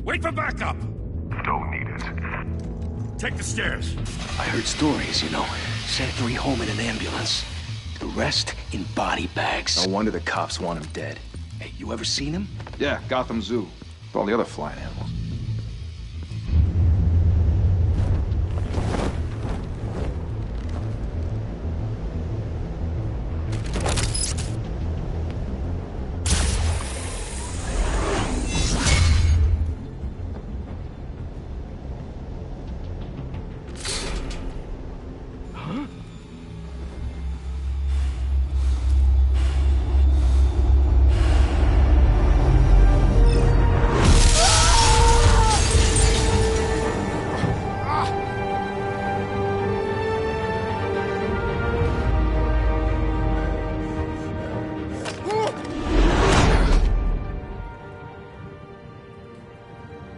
Wait for backup! Don't need it. Take the stairs. I heard stories, you know. Sent 3 home in an ambulance. The rest in body bags. No wonder the cops want him dead. Hey, you ever seen him? Yeah, Gotham Zoo. With all the other flying animals.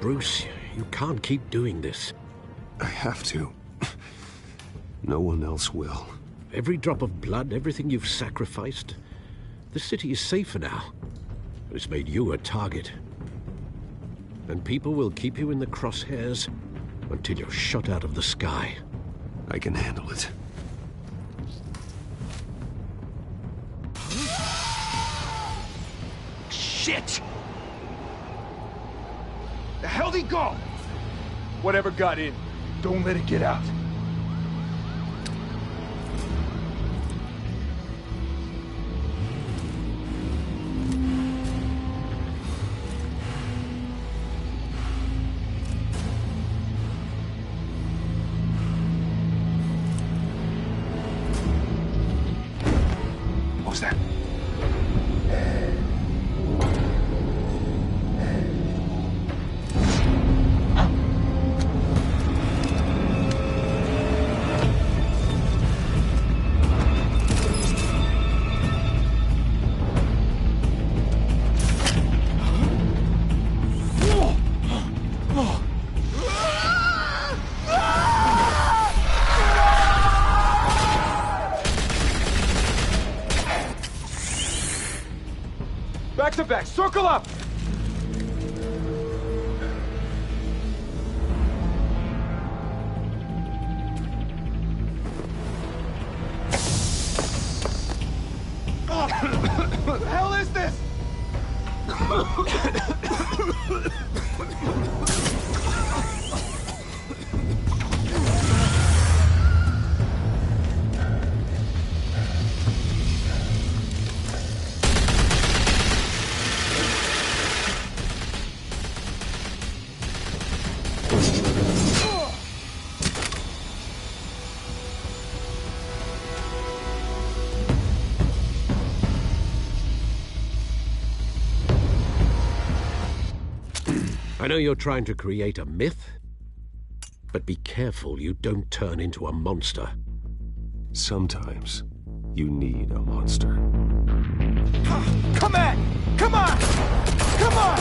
Bruce, you can't keep doing this. I have to. No one else will. Every drop of blood, everything you've sacrificed. The city is safer now. It's made you a target. And people will keep you in the crosshairs until you're shot out of the sky. I can handle it. Shit! The hell'd he go? Whatever got in, don't let it get out. What was that? Back to back, circle up! What the hell is this? I know you're trying to create a myth, but be careful you don't turn into a monster. Sometimes you need a monster. Come on! Come on! Come on!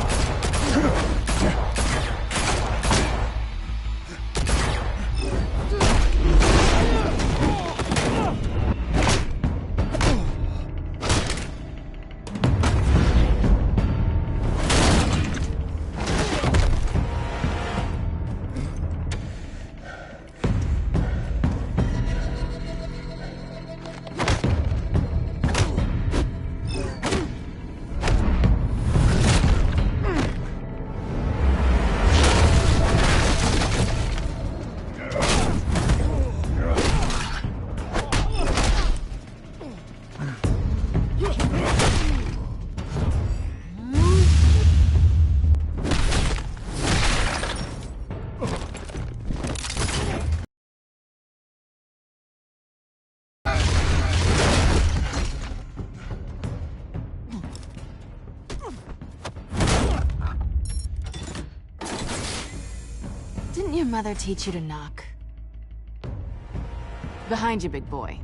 Didn't your mother teach you to knock? Behind you, big boy.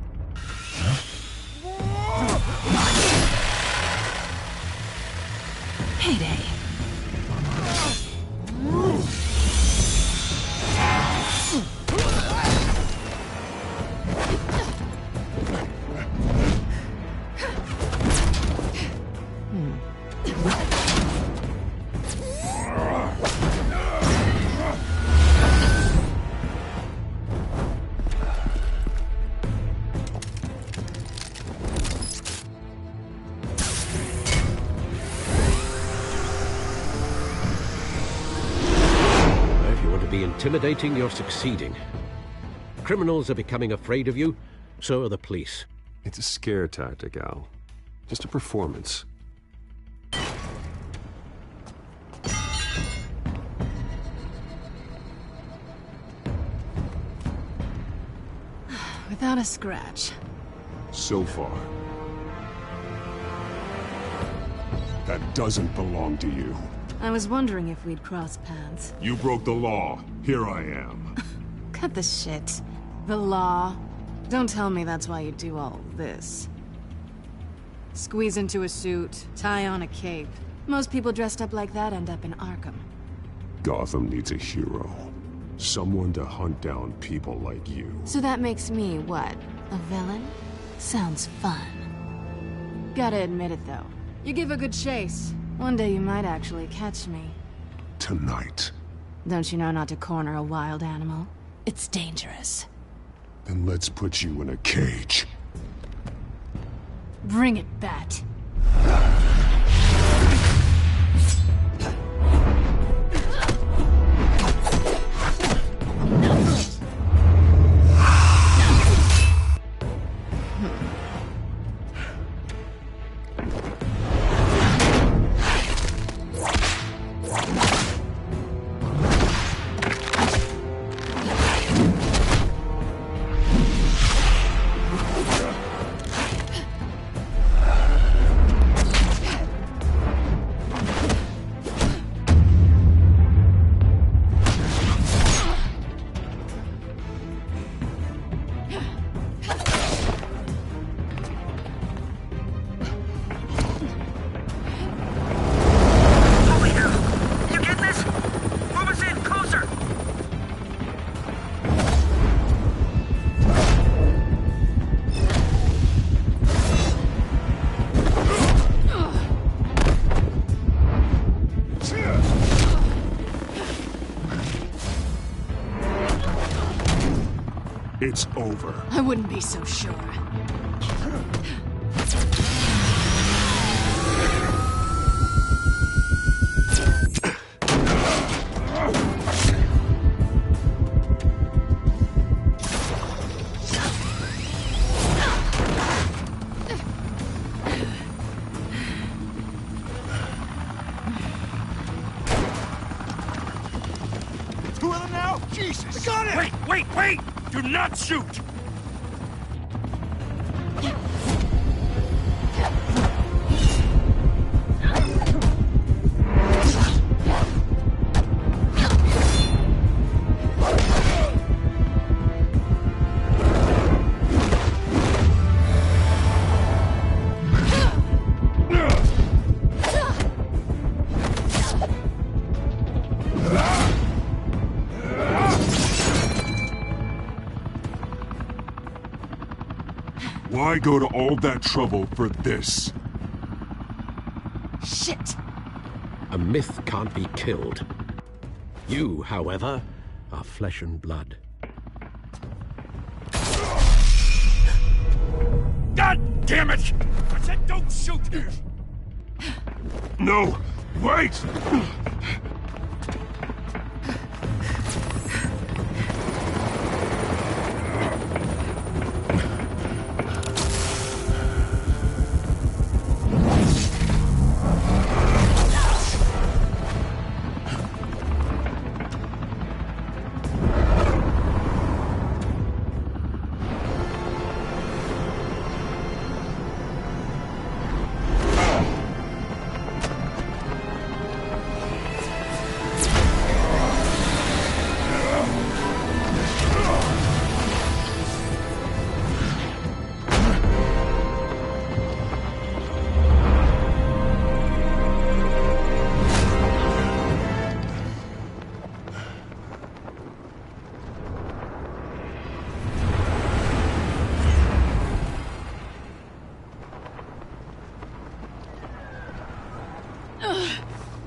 Heyday. incredibly intimidating, you're succeeding. Criminals are becoming afraid of you, so are the police. It's a scare tactic, Al. Just a performance. Without a scratch. So far. That doesn't belong to you. I was wondering if we'd cross paths. You broke the law. Here I am. Cut the shit. The law. Don't tell me that's why you do all this. Squeeze into a suit, tie on a cape. Most people dressed up like that end up in Arkham. Gotham needs a hero. Someone to hunt down people like you. So that makes me, what, a villain? Sounds fun. Gotta admit it, though. You give a good chase. One day you might actually catch me. Tonight. Don't you know not to corner a wild animal? It's dangerous. Then let's put you in a cage. Bring it, Bat. It's over. I wouldn't be so sure. Two of them now? Jesus! I got it! Wait! Do not shoot! Why go to all that trouble for this? Shit! A myth can't be killed. You, however, are flesh and blood. God damn it! I said don't shoot! No! Wait!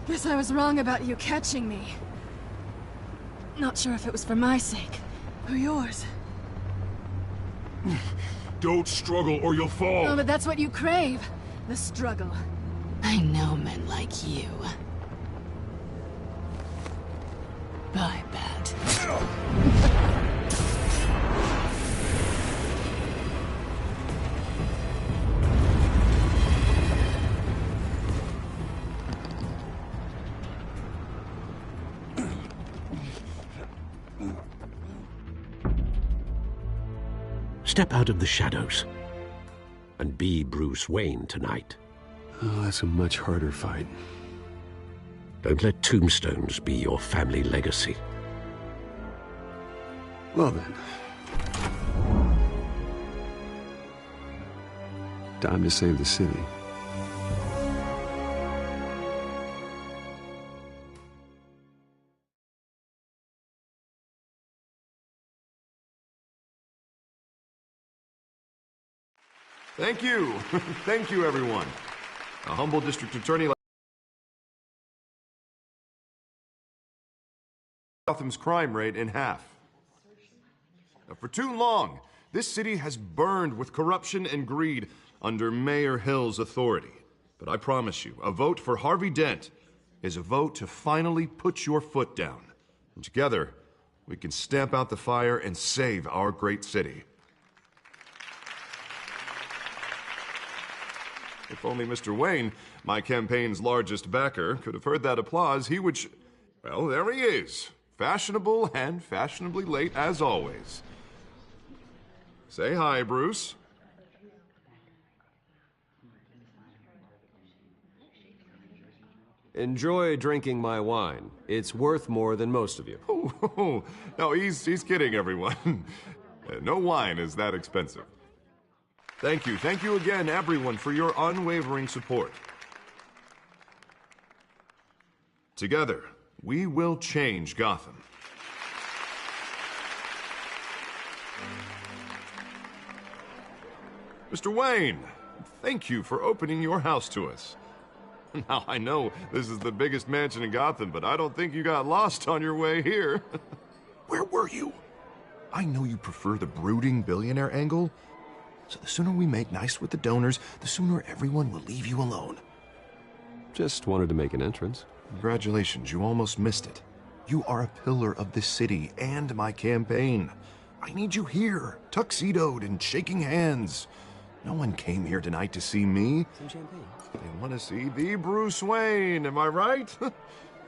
Guess I was wrong about you catching me. Not sure if it was for my sake, or yours. Don't struggle or you'll fall! Oh, but that's what you crave. The struggle. I know men like you. Bye, Bat. Step out of the shadows and be Bruce Wayne tonight. Oh, that's a much harder fight. Don't let tombstones be your family legacy. Well then. Time to save the city. Thank you. Thank you, everyone. A humble district attorney like Gotham's crime rate in half. Now, for too long, this city has burned with corruption and greed under Mayor Hill's authority. But I promise you, a vote for Harvey Dent is a vote to finally put your foot down. And together, we can stamp out the fire and save our great city. If only Mr. Wayne, my campaign's largest backer, could have heard that applause, he would well, there he is. Fashionable and fashionably late as always. Say hi, Bruce. Enjoy drinking my wine. It's worth more than most of you. Oh, no, he's kidding, everyone. No wine is that expensive. Thank you again, everyone, for your unwavering support. Together, we will change Gotham. Mr. Wayne, thank you for opening your house to us. Now, I know this is the biggest mansion in Gotham, but I don't think you got lost on your way here. Where were you? I know you prefer the brooding billionaire angle, so the sooner we make nice with the donors, the sooner everyone will leave you alone. Just wanted to make an entrance. Congratulations, you almost missed it. You are a pillar of this city and my campaign. I need you here, tuxedoed and shaking hands. No one came here tonight to see me. Some champagne. They want to see the Bruce Wayne, am I right?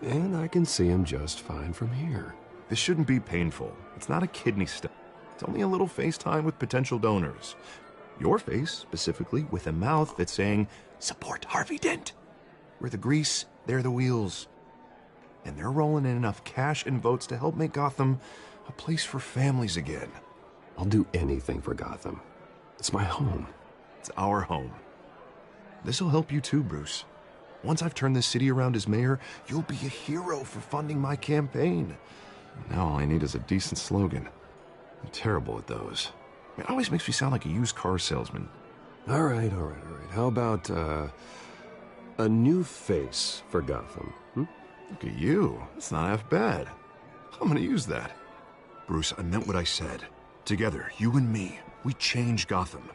And I can see him just fine from here. This shouldn't be painful. It's not a kidney stone. It's only a little FaceTime with potential donors. Your face, specifically, with a mouth that's saying, support Harvey Dent. We're the grease, they're the wheels. And they're rolling in enough cash and votes to help make Gotham a place for families again. I'll do anything for Gotham. It's my home. It's our home. This'll help you too, Bruce. Once I've turned this city around as mayor, you'll be a hero for funding my campaign. Now all I need is a decent slogan. I'm terrible at those. It always makes me sound like a used car salesman. All right. How about, a new face for Gotham? Look at you. That's not half bad. I'm gonna use that. Bruce, I meant what I said. Together, you and me, we change Gotham.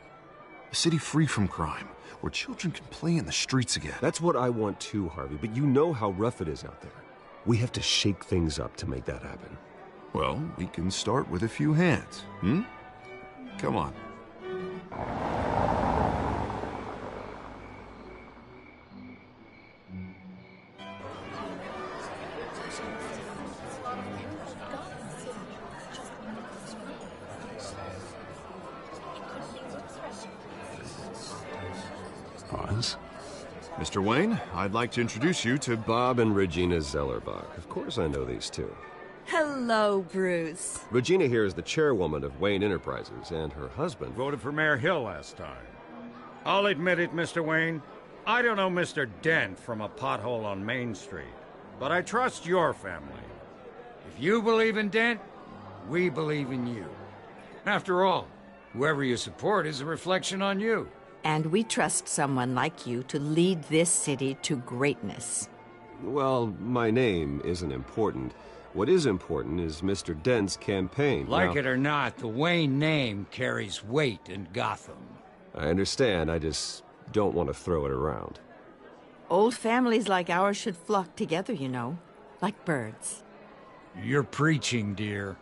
A city free from crime, where children can play in the streets again. That's what I want too, Harvey, but you know how rough it is out there. We have to shake things up to make that happen. Well, we can start with a few hands, Come on. Pause. Mr. Wayne, I'd like to introduce you to Bob and Regina Zellerbach. Of course I know these two. Hello, Bruce. Regina here is the chairwoman of Wayne Enterprises, and her husband... Voted for Mayor Hill last time. I'll admit it, Mr. Wayne. I don't know Mr. Dent from a pothole on Main Street, but I trust your family. If you believe in Dent, we believe in you. After all, whoever you support is a reflection on you. And we trust someone like you to lead this city to greatness. Well, my name isn't important. What is important is Mr. Dent's campaign. Like it or not, the Wayne name carries weight in Gotham. I understand, I just don't want to throw it around. Old families like ours should flock together, you know, like birds. You're preaching, dear.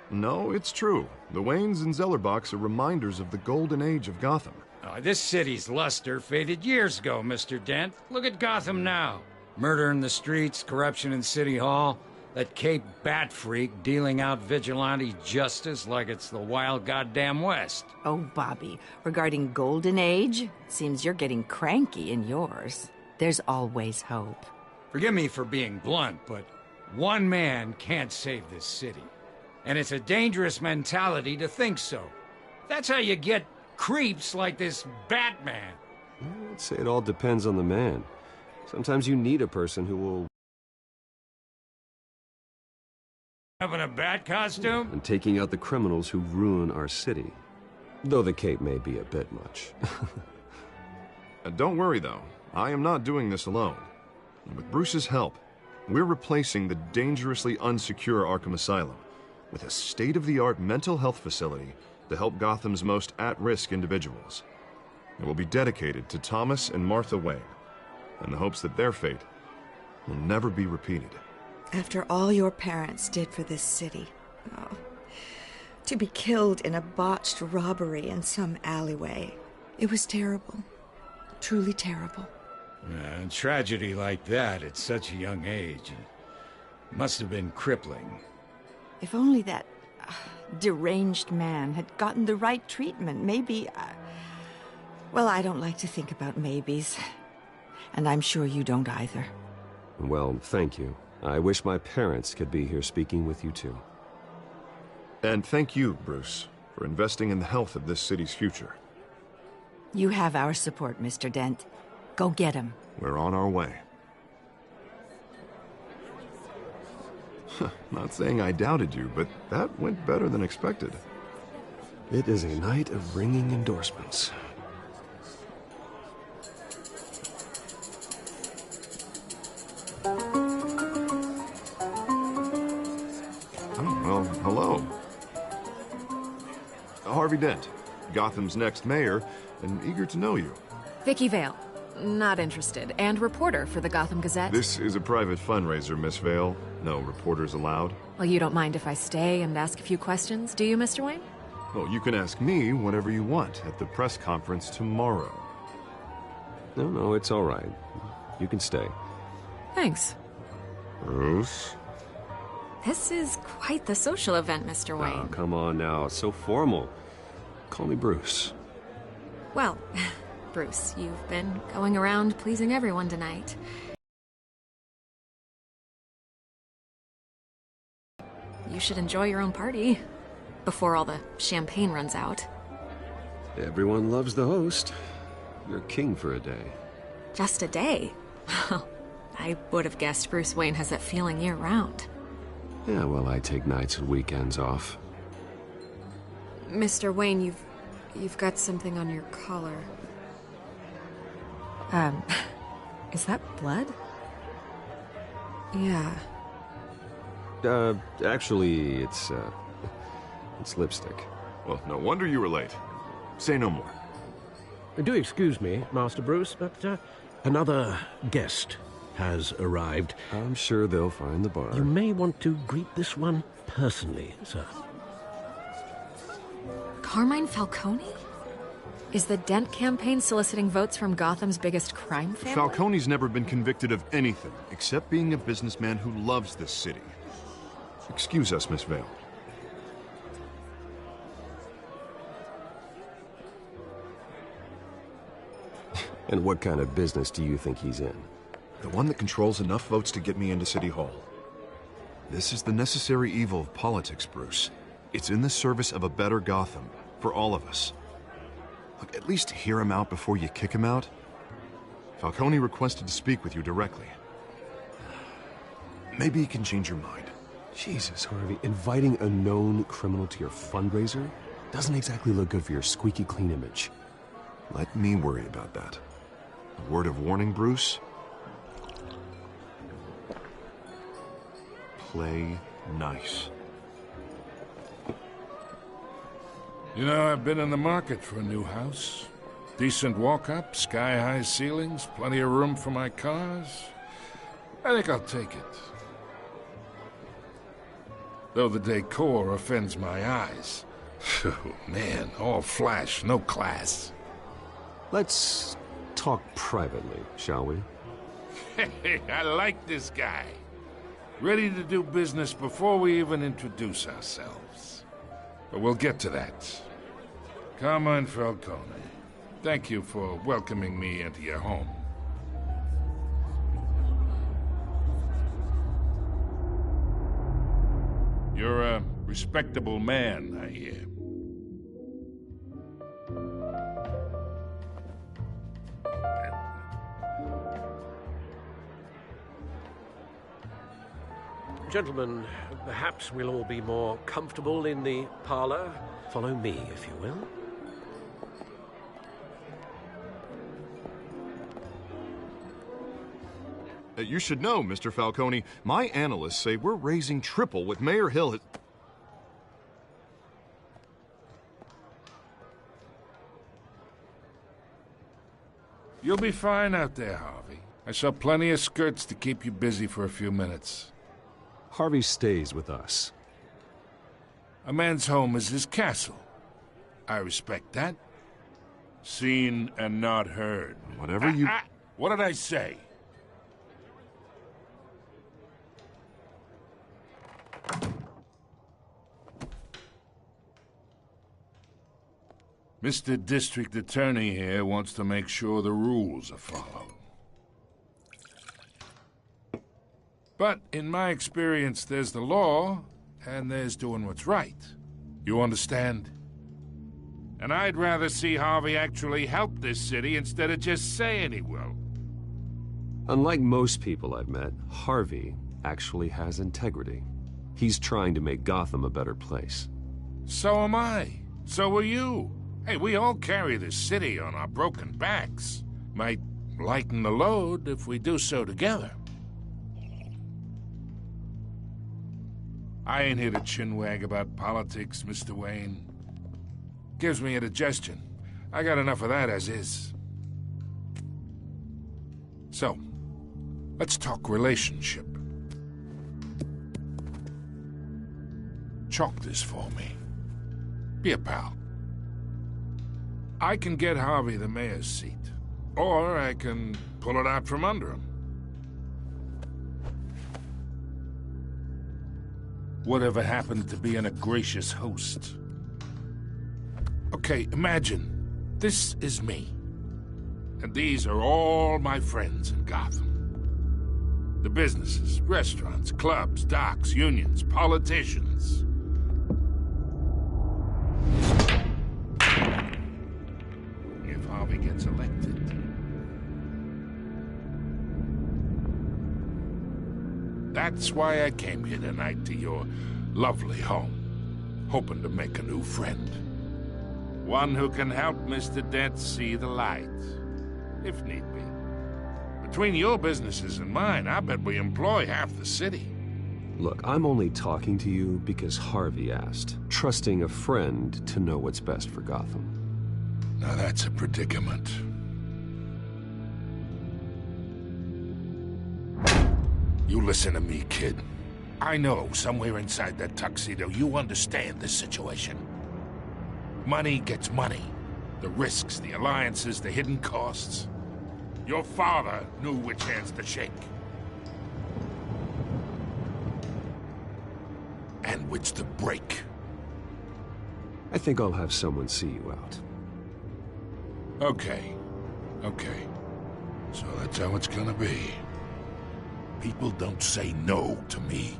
No, it's true. The Waynes and Zellerbachs are reminders of the golden age of Gotham. This city's luster faded years ago, Mr. Dent. Look at Gotham now. Murder in the streets, corruption in City Hall. That Cape Bat Freak dealing out vigilante justice like it's the wild goddamn West. Oh, Bobby, regarding Golden Age, seems you're getting cranky in yours. There's always hope. Forgive me for being blunt, but one man can't save this city. And it's a dangerous mentality to think so. That's how you get creeps like this Batman. I'd say it all depends on the man. Sometimes you need a person who will... Having a bat costume? and taking out the criminals who ruin our city. Though the cape may be a bit much. Don't worry, though. I am not doing this alone. With Bruce's help, we're replacing the dangerously unsecure Arkham Asylum with a state-of-the-art mental health facility to help Gotham's most at-risk individuals. It will be dedicated to Thomas and Martha Wayne, in the hopes that their fate will never be repeated. After all your parents did for this city, oh, to be killed in a botched robbery in some alleyway, it was terrible. Truly terrible. A tragedy like that at such a young age must have been crippling. If only that deranged man had gotten the right treatment, maybe... well, I don't like to think about maybes. And I'm sure you don't either. Well, thank you. I wish my parents could be here speaking with you too. And thank you, Bruce, for investing in the health of this city's future. You have our support, Mr. Dent. Go get him. We're on our way. Not saying I doubted you, but that went better than expected. It is a night of ringing endorsements. Well, hello. Harvey Dent, Gotham's next mayor, and eager to know you. Vicky Vale. Not interested. And reporter for the Gotham Gazette. This is a private fundraiser, Miss Vale. No reporters allowed. Well, you don't mind if I stay and ask a few questions, do you, Mr. Wayne? Well, you can ask me whatever you want at the press conference tomorrow. No, it's all right. You can stay. Thanks. Bruce? This is quite the social event, Mr. Wayne. Oh, come on now. It's so formal. Call me Bruce. Well, Bruce, you've been going around pleasing everyone tonight. You should enjoy your own party before all the champagne runs out. Everyone loves the host. You're king for a day. Just a day? I would have guessed Bruce Wayne has that feeling year-round. Yeah, well, I take nights and weekends off. Mr. Wayne, you've got something on your collar. Is that blood? Yeah. Actually, it's lipstick. Well, no wonder you were late. Say no more. Do excuse me, Master Bruce, but another guest has arrived. I'm sure they'll find the bar. You may want to greet this one personally, sir. Carmine Falcone? Is the Dent campaign soliciting votes from Gotham's biggest crime family? Falcone's never been convicted of anything except being a businessman who loves this city. Excuse us, Miss Vale. And what kind of business do you think he's in? The one that controls enough votes to get me into City Hall. This is the necessary evil of politics, Bruce. It's in the service of a better Gotham, for all of us. Look, at least hear him out before you kick him out. Falcone requested to speak with you directly. Maybe he can change your mind. Jesus, Harvey, inviting a known criminal to your fundraiser doesn't exactly look good for your squeaky clean image. Let me worry about that. A word of warning, Bruce. Play nice. You know, I've been in the market for a new house. Decent walk-up, sky-high ceilings, plenty of room for my cars. I think I'll take it. Though the decor offends my eyes. Oh, man, all flash, no class. Let's talk privately, shall we? Hey, I like this guy. Ready to do business before we even introduce ourselves. But we'll get to that. Carmine Falcone, thank you for welcoming me into your home. You're a respectable man, I hear. Gentlemen, perhaps we'll all be more comfortable in the parlor. Follow me, if you will. You should know, Mr. Falcone, my analysts say we're raising triple what Mayor Hill has... You'll be fine out there, Harvey. I saw plenty of skirts to keep you busy for a few minutes. Harvey stays with us. A man's home is his castle. I respect that. Seen and not heard. Whatever you... What did I say? Mr. District Attorney here wants to make sure the rules are followed. But in my experience, there's the law, and there's doing what's right. You understand? And I'd rather see Harvey actually help this city instead of just saying he will. Unlike most people I've met, Harvey actually has integrity. He's trying to make Gotham a better place. So am I. So are you. Hey, we all carry this city on our broken backs. Might lighten the load if we do so together. I ain't here to chinwag about politics, Mr. Wayne. Gives me indigestion. I got enough of that as is. So, let's talk relationship. Chalk this for me. Be a pal. I can get Harvey the mayor's seat, or I can pull it out from under him. Whatever happened to being a gracious host? Okay, imagine, this is me. And these are all my friends in Gotham. The businesses, restaurants, clubs, docks, unions, politicians. If Harvey gets elected... That's why I came here tonight to your lovely home, hoping to make a new friend. One who can help Mr. Dent see the light, if need be. Between your businesses and mine, I bet we employ half the city. Look, I'm only talking to you because Harvey asked, trusting a friend to know what's best for Gotham. Now that's a predicament. You listen to me, kid. I know somewhere inside that tuxedo you understand this situation. Money gets money. The risks, the alliances, the hidden costs. Your father knew which hands to shake. And which to break. I think I'll have someone see you out. Okay. So that's how it's gonna be. People don't say no to me.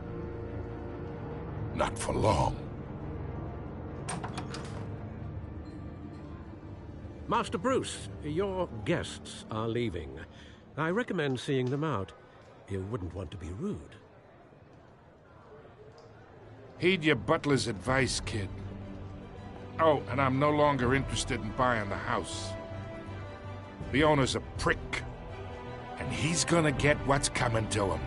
Not for long. Master Bruce, your guests are leaving. I recommend seeing them out. You wouldn't want to be rude. Heed your butler's advice, kid. Oh, and I'm no longer interested in buying the house. The owner's a prick. And he's gonna get what's coming to him.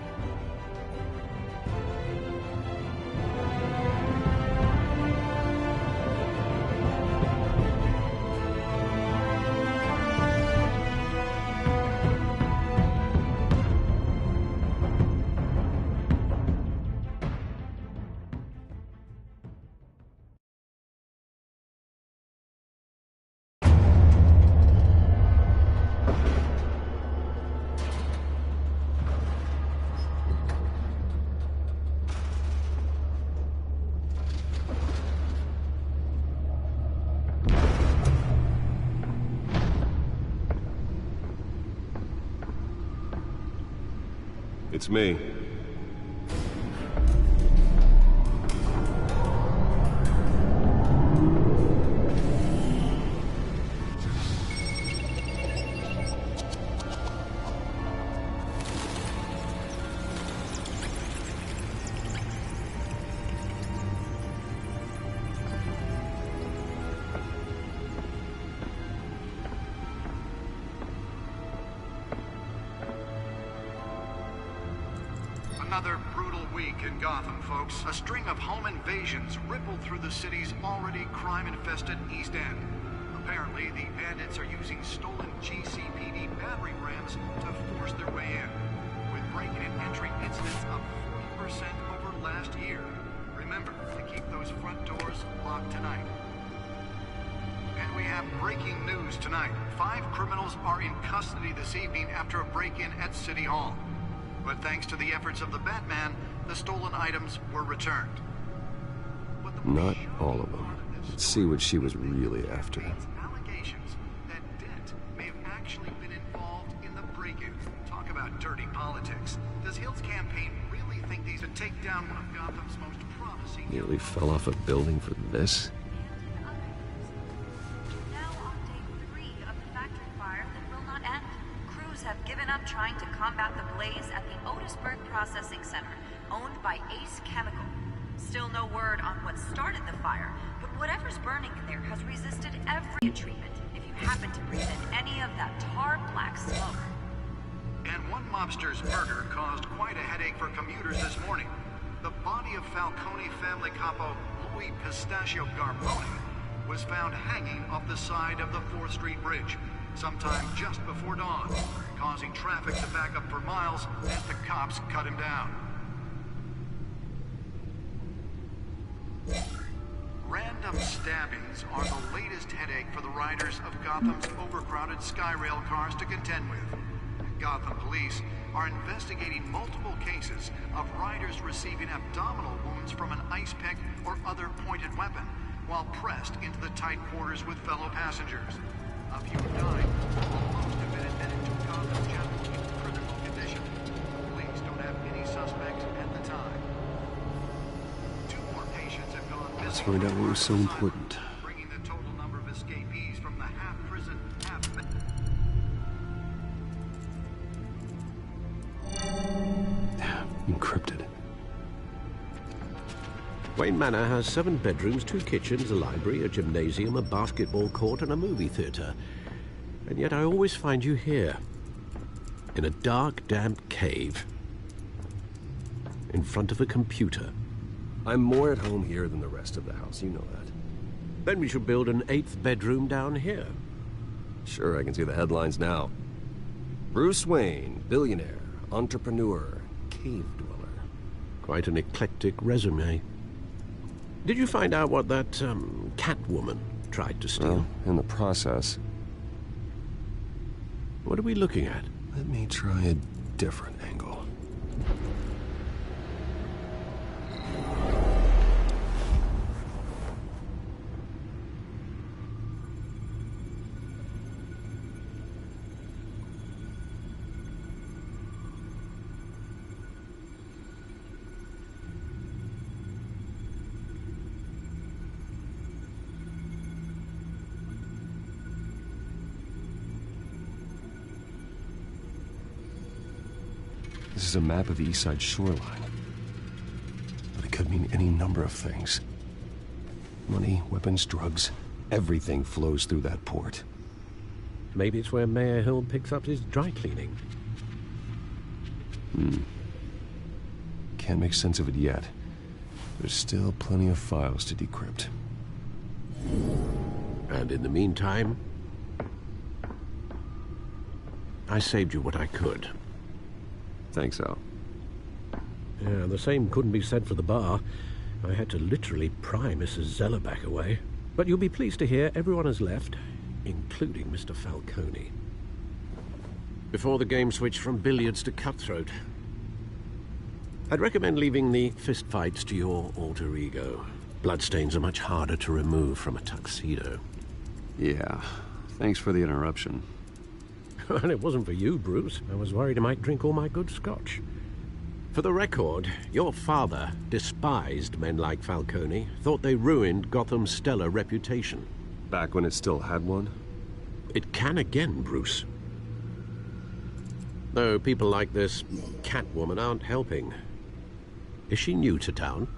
It's me. Another brutal week in Gotham, folks. A string of home invasions rippled through the city's already crime-infested East End. Apparently, the bandits are using stolen GCPD battering rams to force their way in, with break-in and entry incidents up 40% over last year. Remember to keep those front doors locked tonight. And we have breaking news tonight. 5 criminals are in custody this evening after a break-in at City Hall. But thanks to the efforts of the Batman, the stolen items were returned. Not all of them. Let's see what she was really after. Allegations that Dent may have actually been involved in the break-in. Talk about dirty politics. Does Hill's campaign really think these would take down one of Gotham's most promising... Nearly fell off a building for this? Have given up trying to combat the blaze at the Otisburg Processing Center, owned by Ace Chemical. Still no word on what started the fire, but whatever's burning in there has resisted every treatment if you happen to breathe in any of that tar black smoke. And one mobster's murder caused quite a headache for commuters this morning. The body of Falcone family capo Louis Pistachio Garbone was found hanging off the side of the 4th Street Bridge sometime just before dawn, causing traffic to back up for miles as the cops cut him down. Random stabbings are the latest headache for the riders of Gotham's overcrowded Skyrail cars to contend with. Gotham police are investigating multiple cases of riders receiving abdominal wounds from an ice pick or other pointed weapon while pressed into the tight quarters with fellow passengers. A few died, while most have been admitted to Gotham General in critical condition. Police don't have any suspects at the time. 2 more patients have gone missing. Let's find out what was so important. Bringing the total number of escapees from the half-prison, Encrypted. Wayne Manor has 7 bedrooms, 2 kitchens, a library, a gymnasium, a basketball court, and a movie theater. And yet I always find you here, in a dark, damp cave, in front of a computer. I'm more at home here than the rest of the house, you know that. Then we should build an 8th bedroom down here. Sure, I can see the headlines now. Bruce Wayne, billionaire, entrepreneur, cave dweller. Quite an eclectic resume. Did you find out what that, Catwoman tried to steal? Well, in the process. What are we looking at? Let me try a different angle. This is a map of the East Side shoreline. But it could mean any number of things. Money, weapons, drugs, everything flows through that port. Maybe it's where Mayor Hill picks up his dry cleaning. Can't make sense of it yet. There's still plenty of files to decrypt. And in the meantime, I saved you what I could. Thanks, Al. Yeah, the same couldn't be said for the bar. I had to literally pry Mrs. Zellerback away. But you'll be pleased to hear everyone has left, including Mr. Falcone. Before the game switched from billiards to cutthroat. I'd recommend leaving the fistfights to your alter ego. Bloodstains are much harder to remove from a tuxedo. Yeah, thanks for the interruption. And it wasn't for you, Bruce. I was worried I might drink all my good scotch. For the record, your father despised men like Falcone, thought they ruined Gotham's stellar reputation. Back when it still had one? It can again, Bruce. Though people like this Catwoman aren't helping. Is she new to town?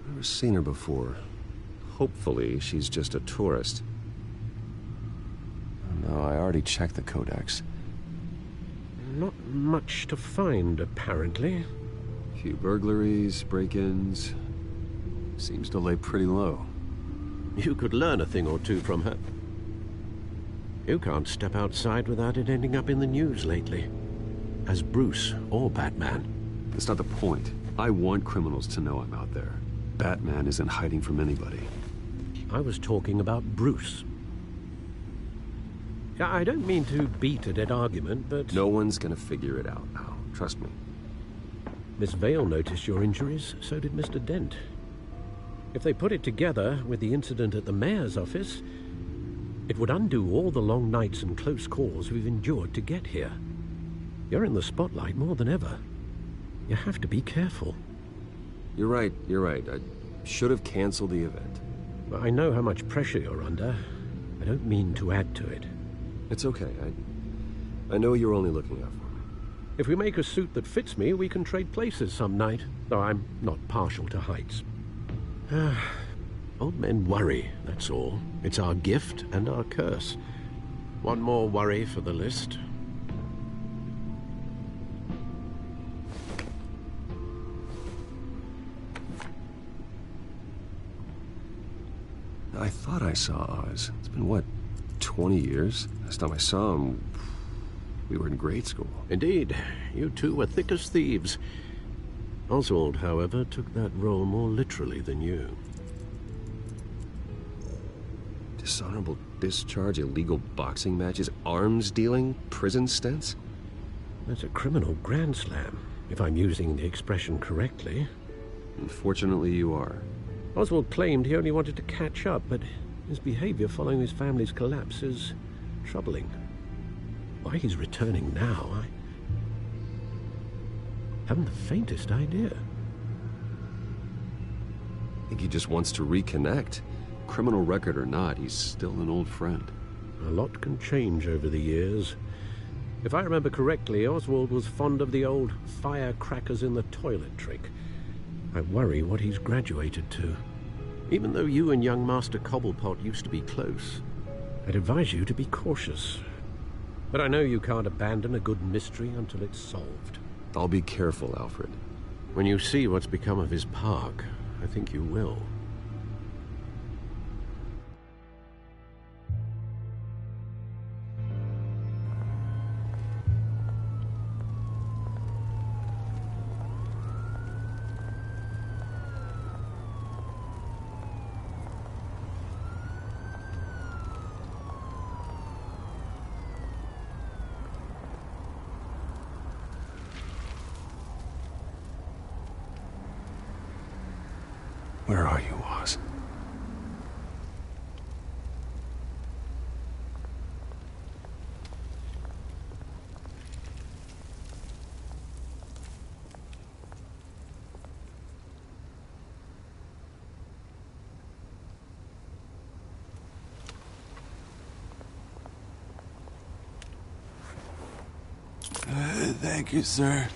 Never seen her before. Hopefully, she's just a tourist. No, I already checked the codex. Not much to find, apparently. A few burglaries, break-ins. Seems to lay pretty low. You could learn a thing or two from her. You can't step outside without it ending up in the news lately. As Bruce or Batman. That's not the point. I want criminals to know I'm out there. Batman isn't hiding from anybody. I was talking about Bruce. I don't mean to beat a dead argument, but... No one's gonna figure it out now. Trust me. Miss Vale noticed your injuries, so did Mr. Dent. If they put it together with the incident at the mayor's office, it would undo all the long nights and close calls we've endured to get here. You're in the spotlight more than ever. You have to be careful. You're right. I should have canceled the event. I know how much pressure you're under. I don't mean to add to it. It's okay. I know you're only looking out for me. If we make a suit that fits me, we can trade places some night, though I'm not partial to heights. Old men worry, that's all. It's our gift and our curse. One more worry for the list. I thought I saw Oz. It's been, what, 20 years? Last time I saw him, we were in grade school. Indeed. You two were thick as thieves. Oswald, however, took that role more literally than you. Dishonorable discharge, illegal boxing matches, arms dealing, prison stints? That's a criminal grand slam, if I'm using the expression correctly. Unfortunately, you are. Oswald claimed he only wanted to catch up, but his behavior following his family's collapse is troubling. Why he's returning now, I haven't the faintest idea. I think he just wants to reconnect. Criminal record or not, he's still an old friend. A lot can change over the years. If I remember correctly, Oswald was fond of the old firecrackers in the toilet trick. I worry what he's graduated to. Even though you and young Master Cobblepot used to be close, I'd advise you to be cautious. But I know you can't abandon a good mystery until it's solved. I'll be careful, Alfred. When you see what's become of his park, I think you will. Where are you, Oz? Thank you, sir.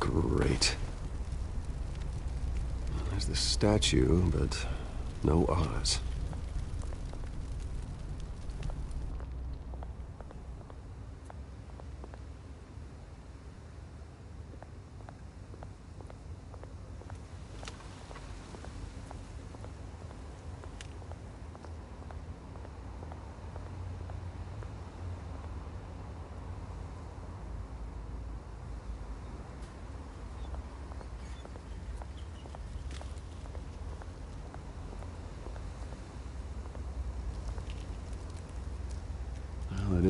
Great. There's the statue, but no Oz.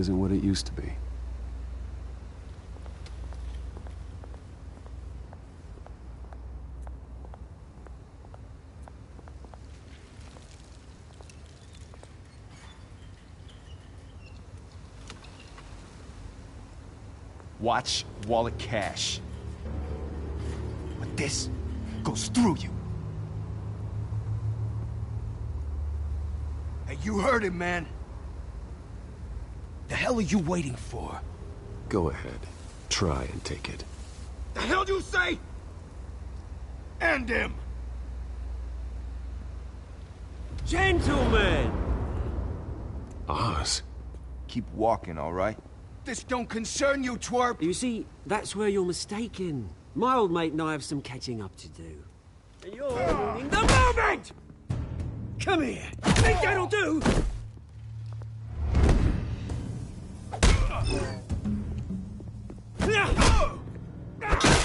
isn't what it used to be. Watch wallet cash. But this goes through you. Hey, you heard him, man. The hell are you waiting for? Go ahead. Try and take it. The hell do you say? End him! Gentlemen! Oz. Keep walking, all right? This don't concern you, twerp! You see, that's where you're mistaken. My old mate and I have some catching up to do. And you're ruining the moment! Come here! Think that'll do?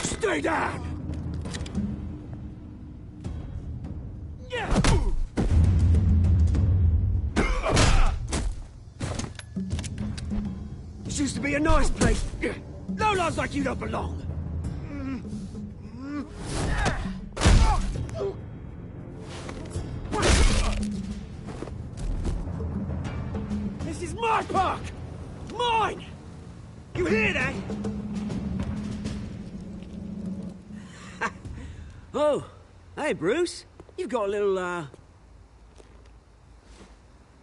Stay down! This used to be a nice place. No lads like you don't belong. This is my park! Mine! You hear that? Oh, hey, Bruce. You've got a little,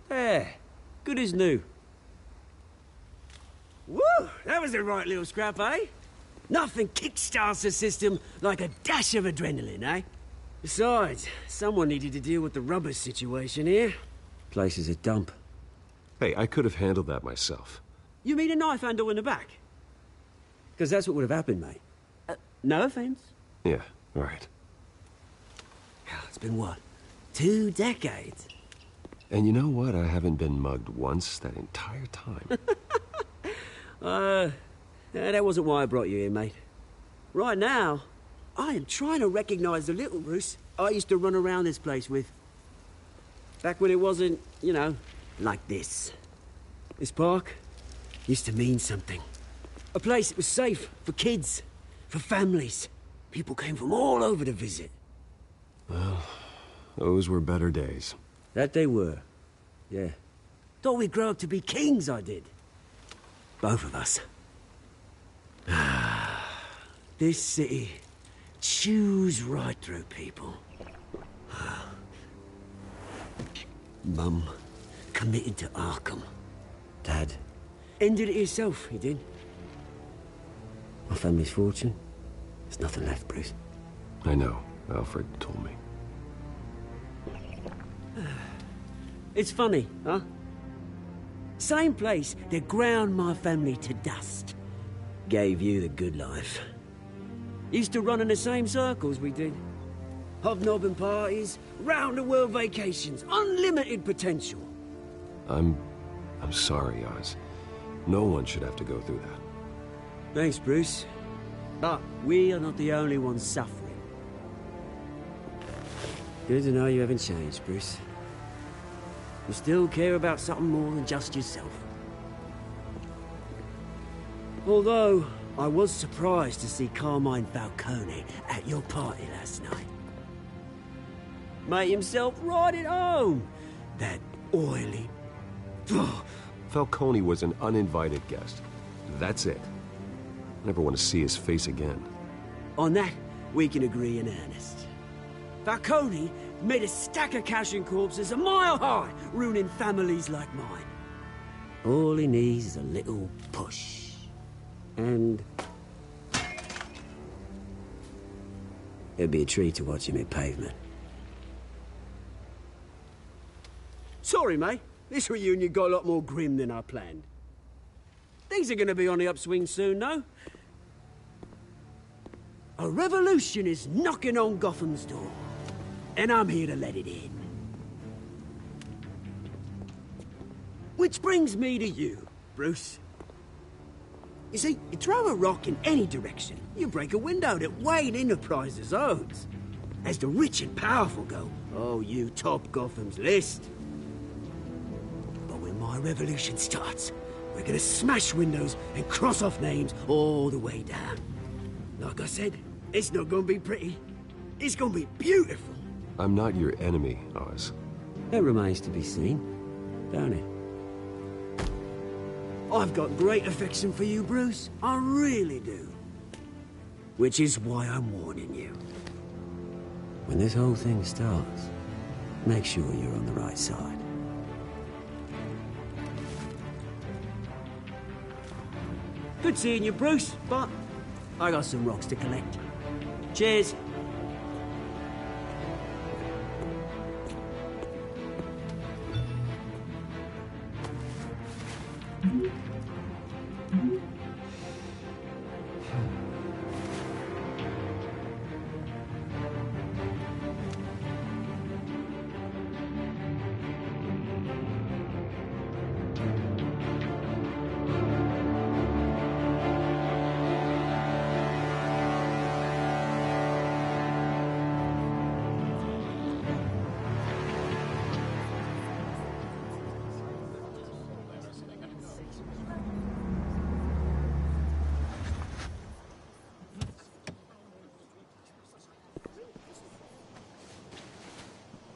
There. Good as new. Woo! That was a right little scrap, eh? Nothing kickstarts the system like a dash of adrenaline, eh? Besides, someone needed to deal with the rubber situation here. Place is a dump. Hey, I could have handled that myself. You mean a knife handle in the back? Because that's what would have happened, mate. No offense. Yeah, right. It's been, what, 2 decades? And you know what? I haven't been mugged once that entire time. That wasn't why I brought you here, mate. Right now, I am trying to recognize the little Bruce I used to run around this place with. Back when it wasn't, you know, like this. This park used to mean something. A place that was safe for kids, for families. People came from all over to visit. Well, those were better days. That they were. Yeah. Thought we'd grow up to be kings, I did. Both of us. This city chews right through people. Mum committed to Arkham. Dad ended it himself, he did. My family's fortune. There's nothing left, Bruce. I know. Alfred told me. It's funny, huh? Same place that ground my family to dust. Gave you the good life. Used to run in the same circles we did. Hobnobbing parties, round-the-world vacations, unlimited potential. I'm sorry, Oz. No one should have to go through that. Thanks, Bruce. But we are not the only ones suffering. Good to know you haven't changed, Bruce. You still care about something more than just yourself. Although, I was surprised to see Carmine Falcone at your party last night. Made himself right at home. That oily... Falcone was an uninvited guest. That's it. Never want to see his face again. On that, we can agree in earnest. Falcone made a stack of cash and corpses a mile high, ruining families like mine. All he needs is a little push. And... it'd be a treat to watch him hit pavement. Sorry, mate. This reunion got a lot more grim than I planned. Things are gonna be on the upswing soon, though. A revolution is knocking on Gotham's door. And I'm here to let it in. Which brings me to you, Bruce. You see, you throw a rock in any direction, you break a window that Wayne Enterprises owns. As the rich and powerful go, oh, you top Gotham's list. But when my revolution starts, We're gonna smash windows and cross off names all the way down. Like I said, it's not gonna be pretty. It's gonna be beautiful. I'm not your enemy, Oz. That remains to be seen, don't it? I've got great affection for you, Bruce. I really do. Which is why I'm warning you. When this whole thing starts, make sure you're on the right side. Good seeing you, Bruce, but I got some rocks to collect. Cheers.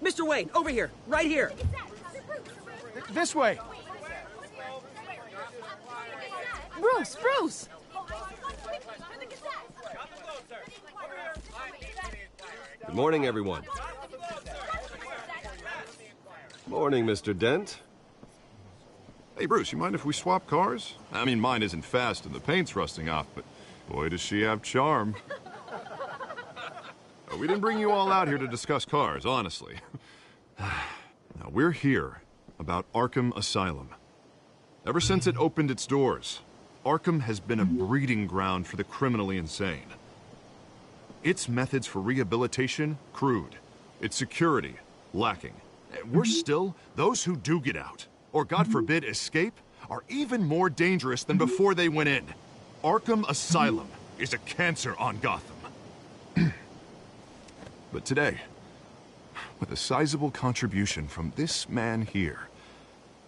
Mr. Wayne, over here, right here. This way. Bruce, Bruce! Good morning, everyone. Morning, Mr. Dent. Hey, Bruce, you mind if we swap cars? I mean, mine isn't fast and the paint's rusting off, but boy, does she have charm. We didn't bring you all out here to discuss cars, honestly. Now, we're here about Arkham Asylum. Ever since it opened its doors, Arkham has been a breeding ground for the criminally insane. Its methods for rehabilitation, crude. Its security, lacking. Worse still, those who do get out, or God forbid escape, are even more dangerous than before they went in. Arkham Asylum is a cancer on Gotham. But today, with a sizable contribution from this man here,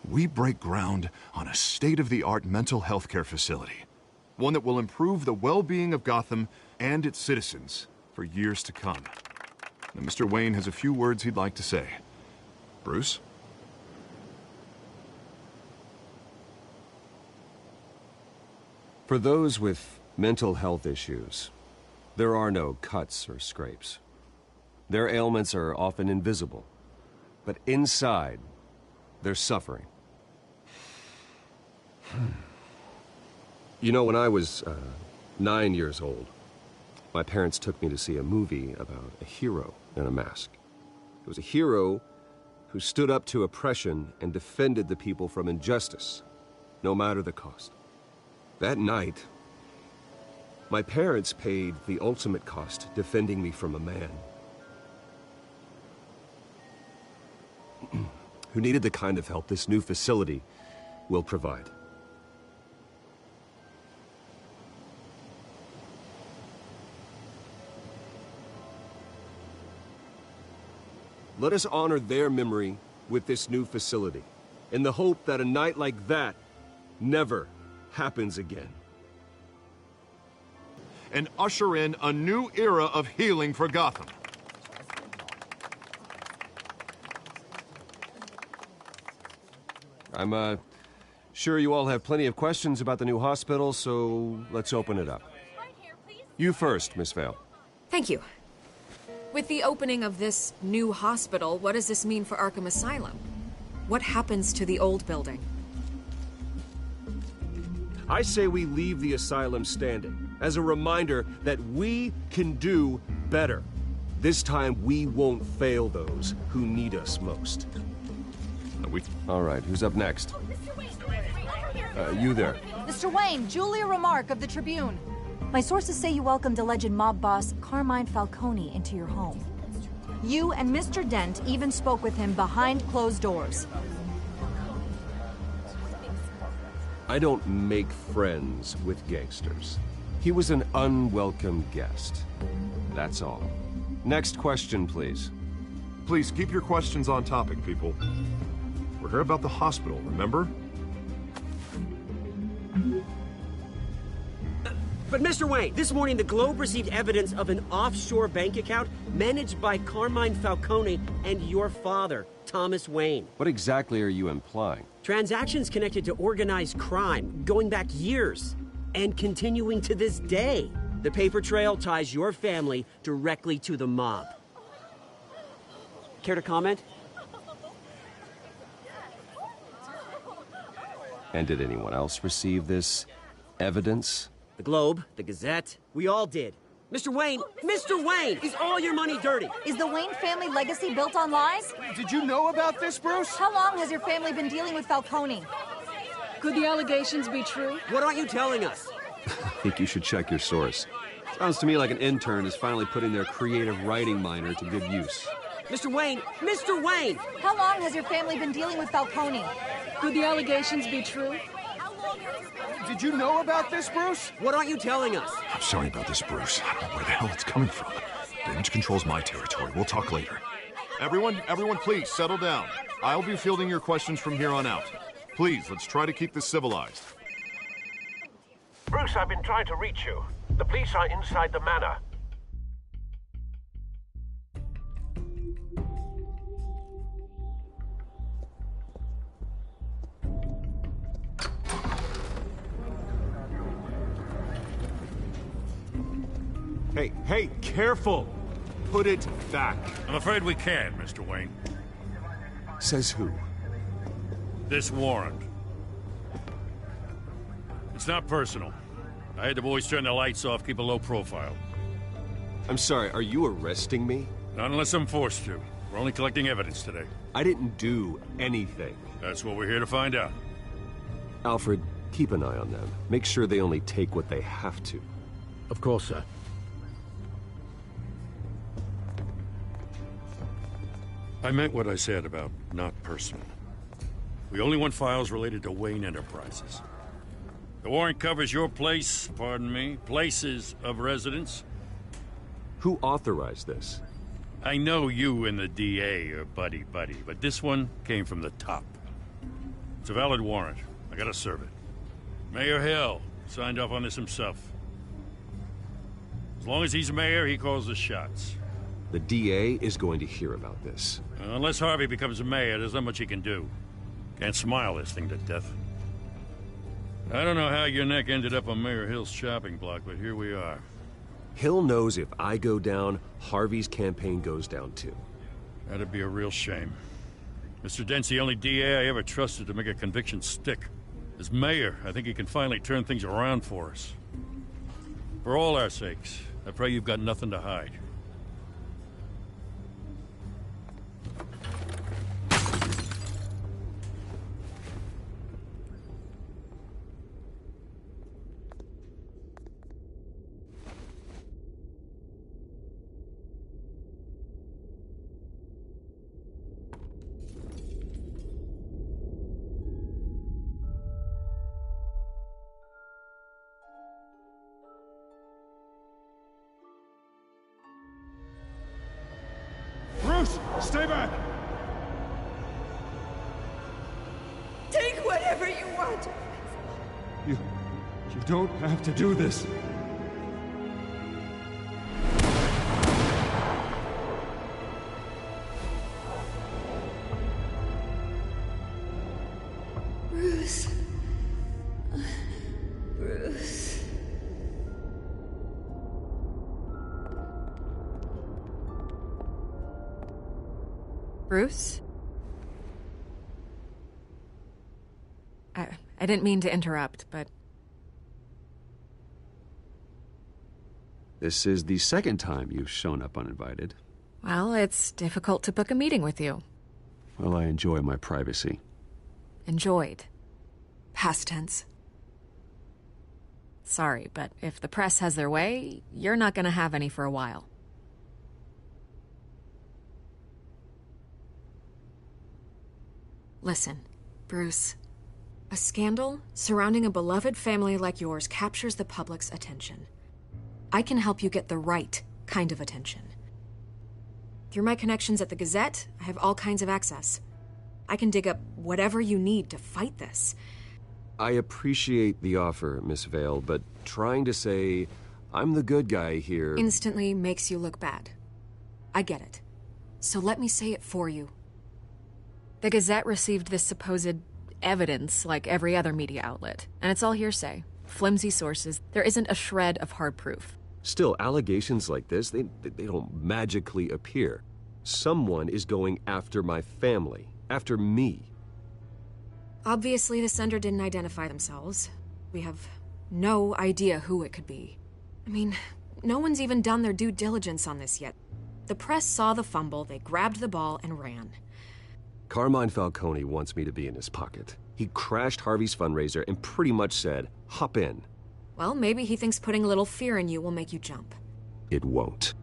we break ground on a state-of-the-art mental health care facility. One that will improve the well-being of Gotham and its citizens for years to come. Now, Mr. Wayne has a few words he'd like to say. Bruce? For those with mental health issues, there are no cuts or scrapes. Their ailments are often invisible, but inside, they're suffering. You know, when I was 9 years old, my parents took me to see a movie about a hero in a mask. It was a hero who stood up to oppression and defended the people from injustice, no matter the cost. That night, my parents paid the ultimate cost defending me from a man who needed the kind of help this new facility will provide. Let us honor their memory with this new facility, in the hope that a night like that never happens again. And usher in a new era of healing for Gotham. I'm sure you all have plenty of questions about the new hospital, so let's open it up. You first, Miss Vale. Thank you. With the opening of this new hospital, what does this mean for Arkham Asylum? What happens to the old building? I say we leave the asylum standing, as a reminder that we can do better. This time, we won't fail those who need us most. All right, who's up next? You there. Mr. Wayne, Julia Remark of the Tribune. My sources say you welcomed alleged mob boss Carmine Falcone into your home. You and Mr. Dent even spoke with him behind closed doors. I don't make friends with gangsters. He was an unwelcome guest. That's all. Next question, please. Please, keep your questions on topic, people. We're here about the hospital, remember? But Mr. Wayne, this morning the Globe received evidence of an offshore bank account managed by Carmine Falcone and your father, Thomas Wayne. What exactly are you implying? Transactions connected to organized crime, going back years, and continuing to this day. The paper trail ties your family directly to the mob. Care to comment? And did anyone else receive this evidence? The Globe, the Gazette, we all did. Mr. Wayne, is all your money dirty? Is the Wayne family legacy built on lies? Did you know about this, Bruce? How long has your family been dealing with Falcone? Could the allegations be true? What aren't you telling us? I think you should check your source. Sounds to me like an intern is finally putting their creative writing minor to good use. Mr. Wayne! How long has your family been dealing with Falcone? Could the allegations be true? Did you know about this, Bruce? What aren't you telling us? I'm sorry about this, Bruce. I don't know where the hell it's coming from. Damage control's my territory. We'll talk later. Everyone, please settle down. I'll be fielding your questions from here on out. Please, let's try to keep this civilized. Bruce, I've been trying to reach you. The police are inside the manor. Hey, careful! Put it back. I'm afraid we can't, Mr. Wayne. Says who? This warrant. It's not personal. I had the boys turn the lights off, keep a low profile. I'm sorry, are you arresting me? Not unless I'm forced to. We're only collecting evidence today. I didn't do anything. That's what we're here to find out. Alfred, keep an eye on them. Make sure they only take what they have to. Of course, sir. I meant what I said about not personal. We only want files related to Wayne Enterprises. The warrant covers your places of residence. Who authorized this? I know you and the DA are buddy-buddy, but this one came from the top. It's a valid warrant. I gotta serve it. Mayor Hill signed off on this himself. As long as he's mayor, he calls the shots. The DA is going to hear about this. Unless Harvey becomes a mayor, there's not much he can do. Can't smile this thing to death. I don't know how your neck ended up on Mayor Hill's shopping block, but here we are. Hill knows if I go down, Harvey's campaign goes down too. That'd be a real shame. Mr. Dent's the only DA I ever trusted to make a conviction stick. As mayor, I think he can finally turn things around for us. For all our sakes, I pray you've got nothing to hide. Bruce, stay back! Take whatever you want. You don't have to do this. Bruce. Bruce. Bruce? I didn't mean to interrupt, but... This is the second time you've shown up uninvited. Well, it's difficult to book a meeting with you. Well, I enjoy my privacy. Enjoyed. Past tense. Sorry, but if the press has their way, you're not gonna have any for a while. Listen, Bruce. A scandal surrounding a beloved family like yours captures the public's attention. I can help you get the right kind of attention. Through my connections at the Gazette, I have all kinds of access. I can dig up whatever you need to fight this. I appreciate the offer, Miss Vale, but trying to say I'm the good guy here... instantly makes you look bad. I get it. So let me say it for you. The Gazette received this supposed evidence like every other media outlet, and it's all hearsay. Flimsy sources. There isn't a shred of hard proof. Still, allegations like this, they don't magically appear. Someone is going after my family, after me. Obviously, the sender didn't identify themselves. We have no idea who it could be. I mean, no one's even done their due diligence on this yet. The press saw the fumble, they grabbed the ball and ran. Carmine Falcone wants me to be in his pocket. He crashed Harvey's fundraiser and pretty much said, hop in. Well, maybe he thinks putting a little fear in you will make you jump. It won't.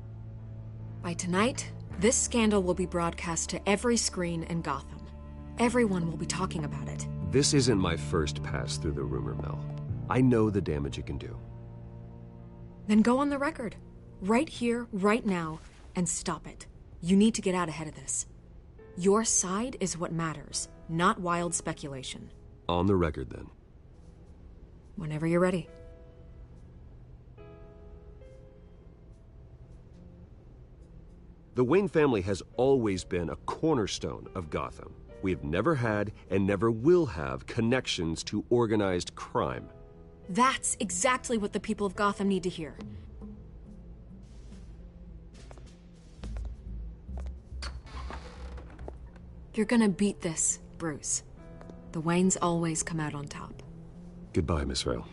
By tonight, this scandal will be broadcast to every screen in Gotham. Everyone will be talking about it. This isn't my first pass through the rumor mill. I know the damage it can do. Then go on the record. Right here, right now, and stop it. You need to get out ahead of this. Your side is what matters, not wild speculation. On the record, then. Whenever you're ready. The Wayne family has always been a cornerstone of Gotham. We have never had and never will have connections to organized crime. That's exactly what the people of Gotham need to hear. You're gonna beat this, Bruce. The Waynes always come out on top. Goodbye, Miss Vale.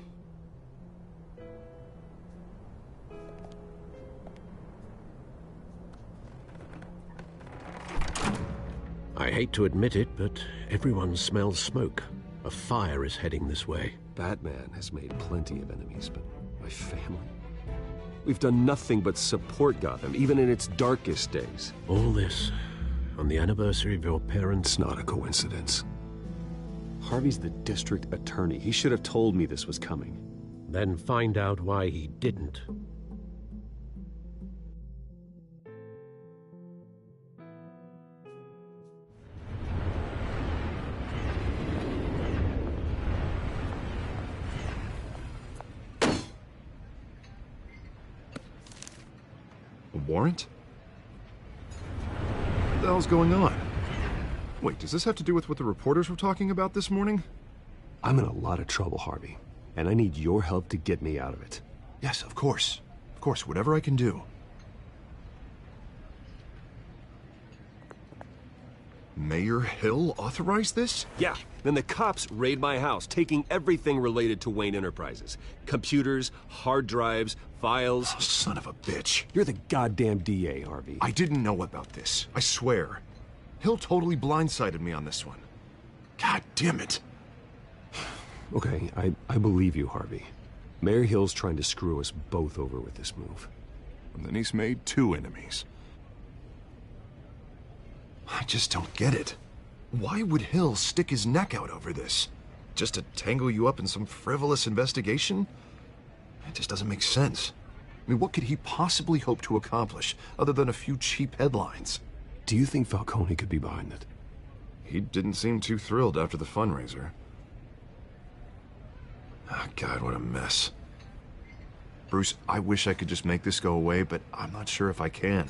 I hate to admit it, but everyone smells smoke. A fire is heading this way. Batman has made plenty of enemies, but my family? We've done nothing but support Gotham, even in its darkest days. All this on the anniversary of your parents'... Not a coincidence. Harvey's the district attorney. He should have told me this was coming. Then find out why he didn't. A warrant? What the hell's going on? Wait, does this have to do with what the reporters were talking about this morning? I'm in a lot of trouble, Harvey, and I need your help to get me out of it. Yes, of course. Of course, whatever I can do. Mayor Hill authorized this? Yeah, then the cops raid my house, taking everything related to Wayne Enterprises. Computers, hard drives, files. Oh, son of a bitch. You're the goddamn DA, Harvey. I didn't know about this. I swear. Hill totally blindsided me on this one. God damn it. Okay, I believe you, Harvey. Mayor Hill's trying to screw us both over with this move. And then he's made two enemies. I just don't get it. Why would Hill stick his neck out over this? Just to tangle you up in some frivolous investigation? It just doesn't make sense. I mean, what could he possibly hope to accomplish other than a few cheap headlines? Do you think Falcone could be behind it? He didn't seem too thrilled after the fundraiser. Oh, God, what a mess. Bruce, I wish I could just make this go away, but I'm not sure if I can.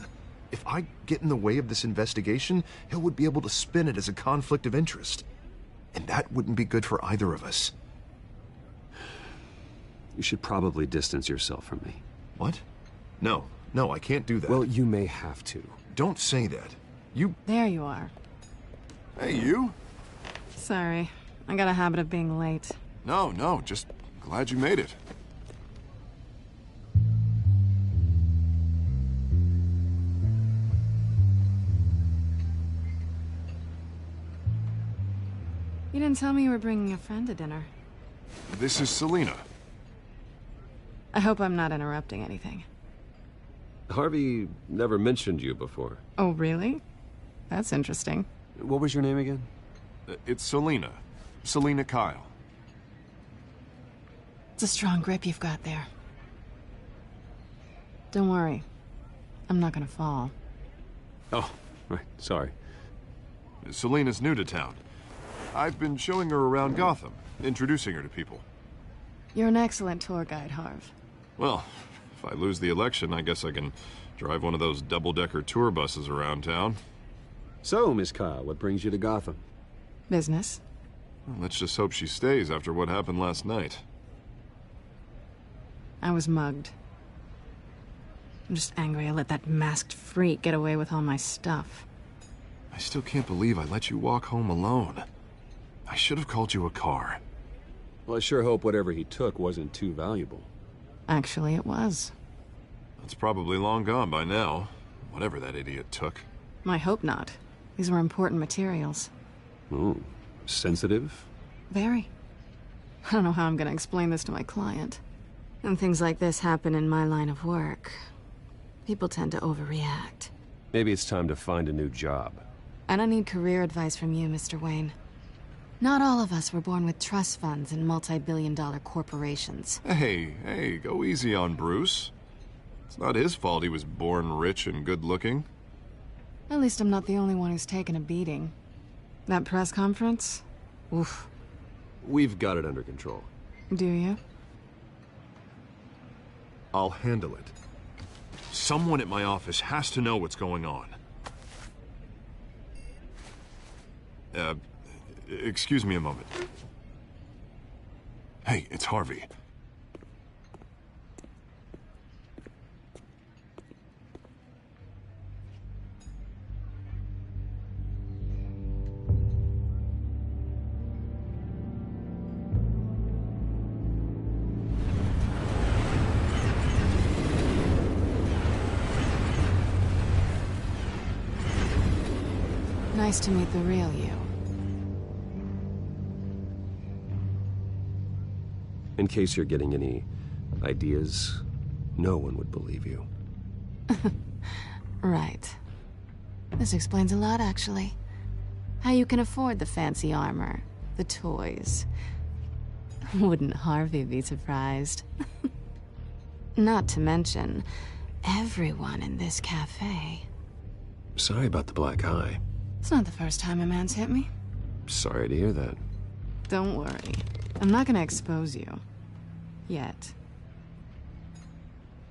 If I get in the way of this investigation, Hill would be able to spin it as a conflict of interest. And that wouldn't be good for either of us. You should probably distance yourself from me. What? No, I can't do that. Well, you may have to. Don't say that. You... There you are. Hey, you? Sorry. I got a habit of being late. No, just glad you made it. You didn't tell me you were bringing a friend to dinner. This is Selina. I hope I'm not interrupting anything. Harvey never mentioned you before. Oh, really? That's interesting. What was your name again? It's Selina. Selina Kyle. It's a strong grip you've got there. Don't worry. I'm not gonna fall. Oh, right. Sorry. Selina's new to town. I've been showing her around Gotham. introducing her to people. You're an excellent tour guide, Harv. Well, if I lose the election, I guess I can drive one of those double-decker tour buses around town. So, Miss Kyle, what brings you to Gotham? Business. Well, let's just hope she stays after what happened last night. I was mugged. I'm just angry I let that masked freak get away with all my stuff. I still can't believe I let you walk home alone. I should have called you a car. Well, I sure hope whatever he took wasn't too valuable. Actually, it was. It's probably long gone by now, whatever that idiot took. I hope not. These were important materials. Ooh, sensitive? Very. I don't know how I'm gonna explain this to my client. When things like this happen in my line of work, people tend to overreact. Maybe it's time to find a new job. And I need career advice from you, Mr. Wayne. Not all of us were born with trust funds and multi-billion-dollar corporations. Hey, go easy on Bruce. It's not his fault he was born rich and good-looking. At least I'm not the only one who's taken a beating. That press conference? Oof. We've got it under control. Do you? I'll handle it. Someone at my office has to know what's going on. Excuse me a moment. Hey, it's Harvey. Nice to meet the real you. In case you're getting any ideas, no one would believe you. Right. This explains a lot, actually. How you can afford the fancy armor, the toys. Wouldn't Harvey be surprised? Not to mention, everyone in this cafe. Sorry about the black eye. It's not the first time a man's hit me. Sorry to hear that. Don't worry. I'm not gonna expose you. Yet.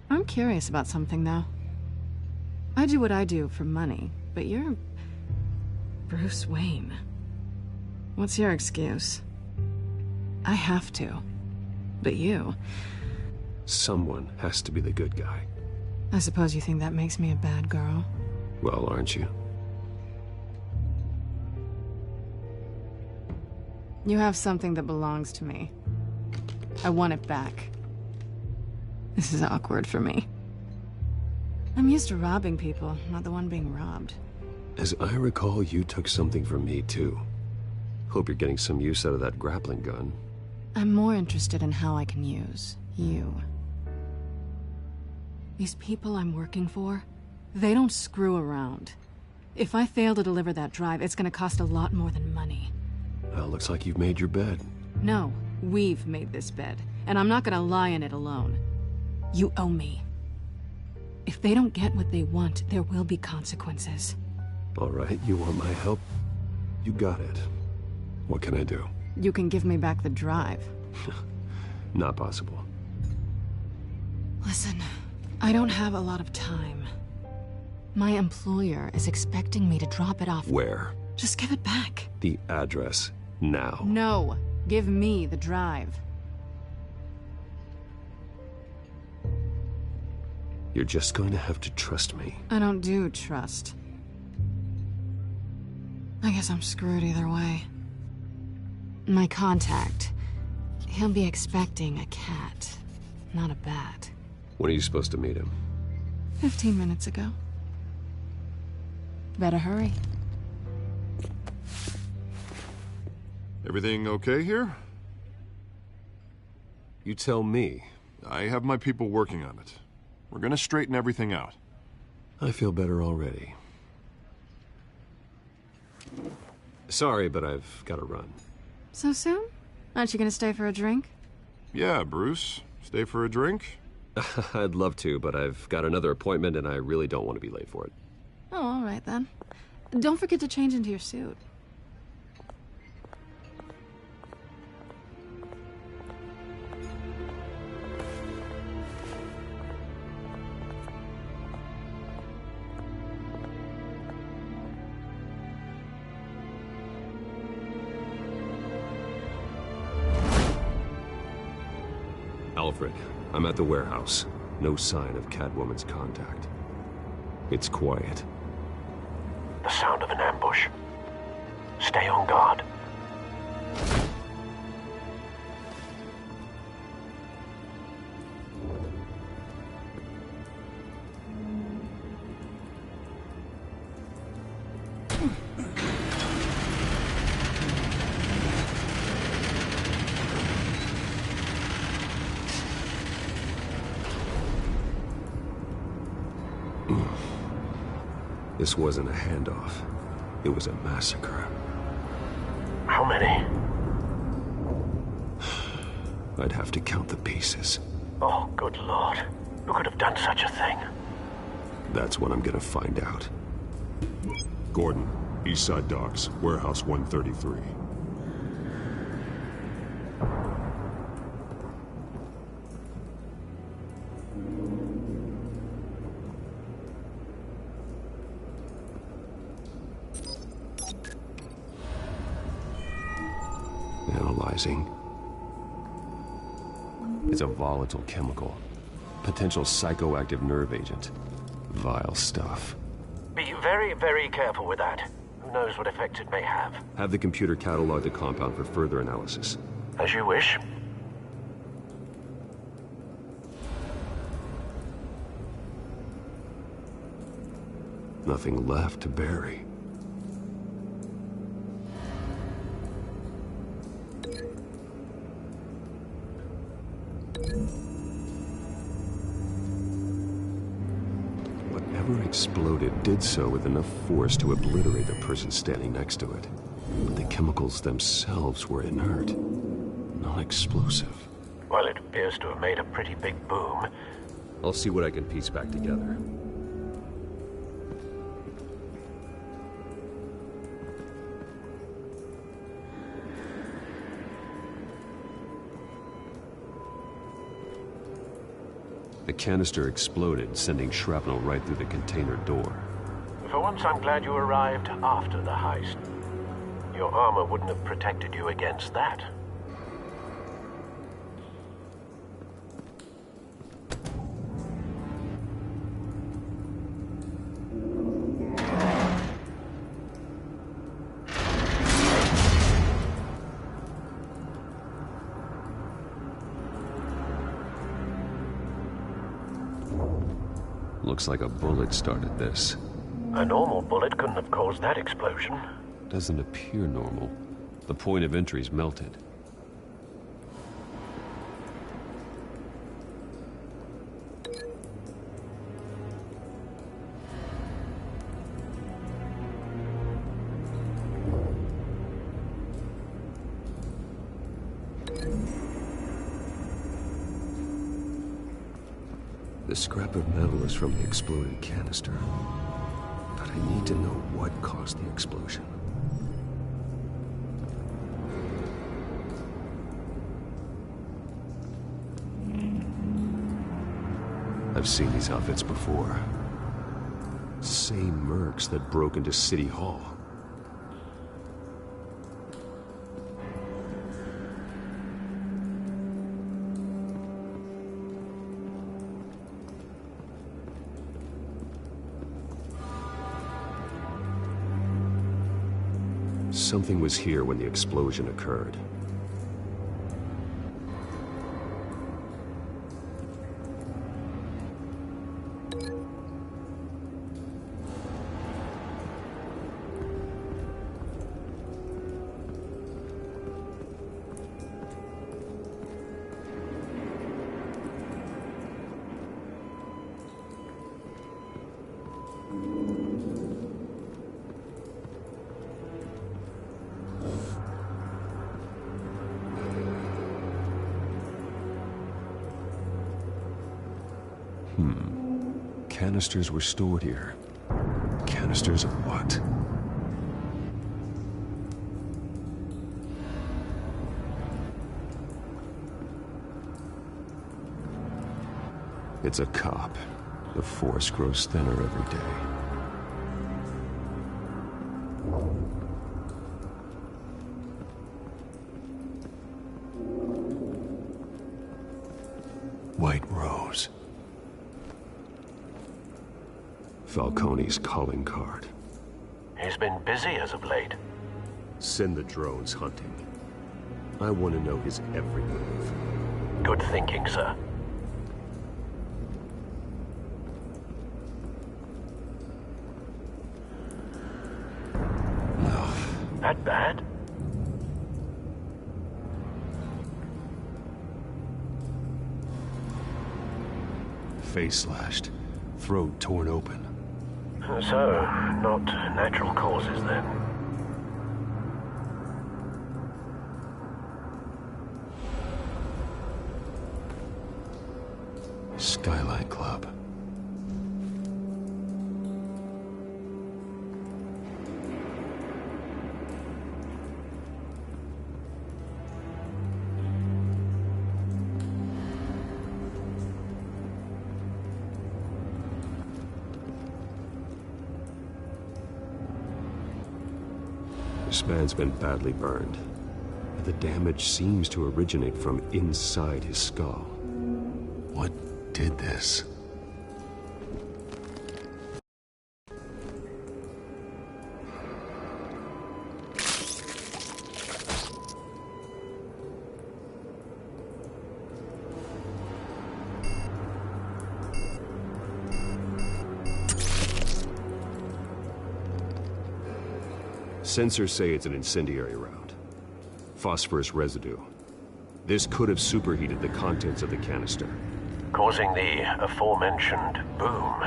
I'm curious about something, though. I do what I do for money, but you're... Bruce Wayne. What's your excuse? I have to. But you... Someone has to be the good guy. I suppose you think that makes me a bad girl? Well, aren't you? You have something that belongs to me. I want it back. This is awkward for me. I'm used to robbing people, not the one being robbed. As I recall, you took something from me, too. Hope you're getting some use out of that grappling gun. I'm more interested in how I can use you. These people I'm working for, they don't screw around. If I fail to deliver that drive, it's gonna cost a lot more than money. Well, looks like you've made your bed. No, we've made this bed, and I'm not gonna lie in it alone. You owe me. If they don't get what they want, there will be consequences. All right, you want my help? You got it. What can I do? You can give me back the drive. Not possible. Listen, I don't have a lot of time. My employer is expecting me to drop it off. Where? Just give it back. The address, now. No, give me the drive. You're just going to have to trust me. I don't do trust. I guess I'm screwed either way. My contact, he'll be expecting a cat, not a bat. When are you supposed to meet him? 15 minutes ago. Better hurry. Everything okay here? You tell me. I have my people working on it. We're gonna straighten everything out. I feel better already. Sorry, but I've got to run. So soon? Aren't you gonna stay for a drink? Yeah, Bruce. Stay for a drink? I'd love to, but I've got another appointment and I really don't want to be late for it. Oh, all right then. Don't forget to change into your suit. Alfred, I'm at the warehouse. No sign of Catwoman's contact. It's quiet. The sound of an ambush. Stay on guard. This wasn't a handoff. It was a massacre. How many? I'd have to count the pieces. Oh, good Lord. Who could have done such a thing? That's what I'm gonna find out. Gordon, Eastside Docks, Warehouse 133. Analyzing. It's a volatile chemical. Potential psychoactive nerve agent. Vile stuff. Be very, very careful with that. Who knows what effects it may have. Have the computer catalog the compound for further analysis. As you wish. Nothing left to bury. Whatever exploded did so with enough force to obliterate the person standing next to it. But the chemicals themselves were inert, not explosive. Well, it appears to have made a pretty big boom. I'll see what I can piece back together. The canister exploded, sending shrapnel right through the container door. For once, I'm glad you arrived after the heist. Your armor wouldn't have protected you against that. Looks like a bullet started this. A normal bullet couldn't have caused that explosion. Doesn't appear normal. The point of entry's melted. The scrap of metal is from the exploded canister. But I need to know what caused the explosion. I've seen these outfits before. Same mercs that broke into City Hall. Something was here when the explosion occurred. Canisters were stored here. Canisters of what? It's a cop. The force grows thinner every day. Falcone's calling card. He's been busy as of late. Send the drones hunting. I want to know his every move. Good thinking, sir. That bad? Face slashed, throat torn open. So, not natural causes then. Skyline Club. This man's been badly burned. The damage seems to originate from inside his skull. What did this? Sensors say it's an incendiary round. Phosphorus residue. This could have superheated the contents of the canister, causing the aforementioned boom.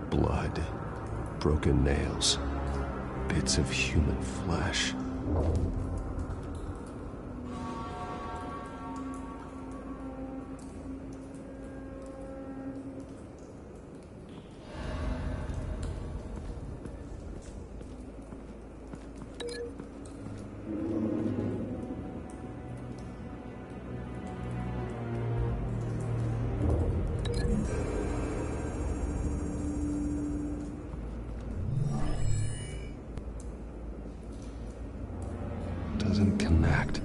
Blood, broken nails, bits of human flesh. Doesn't connect.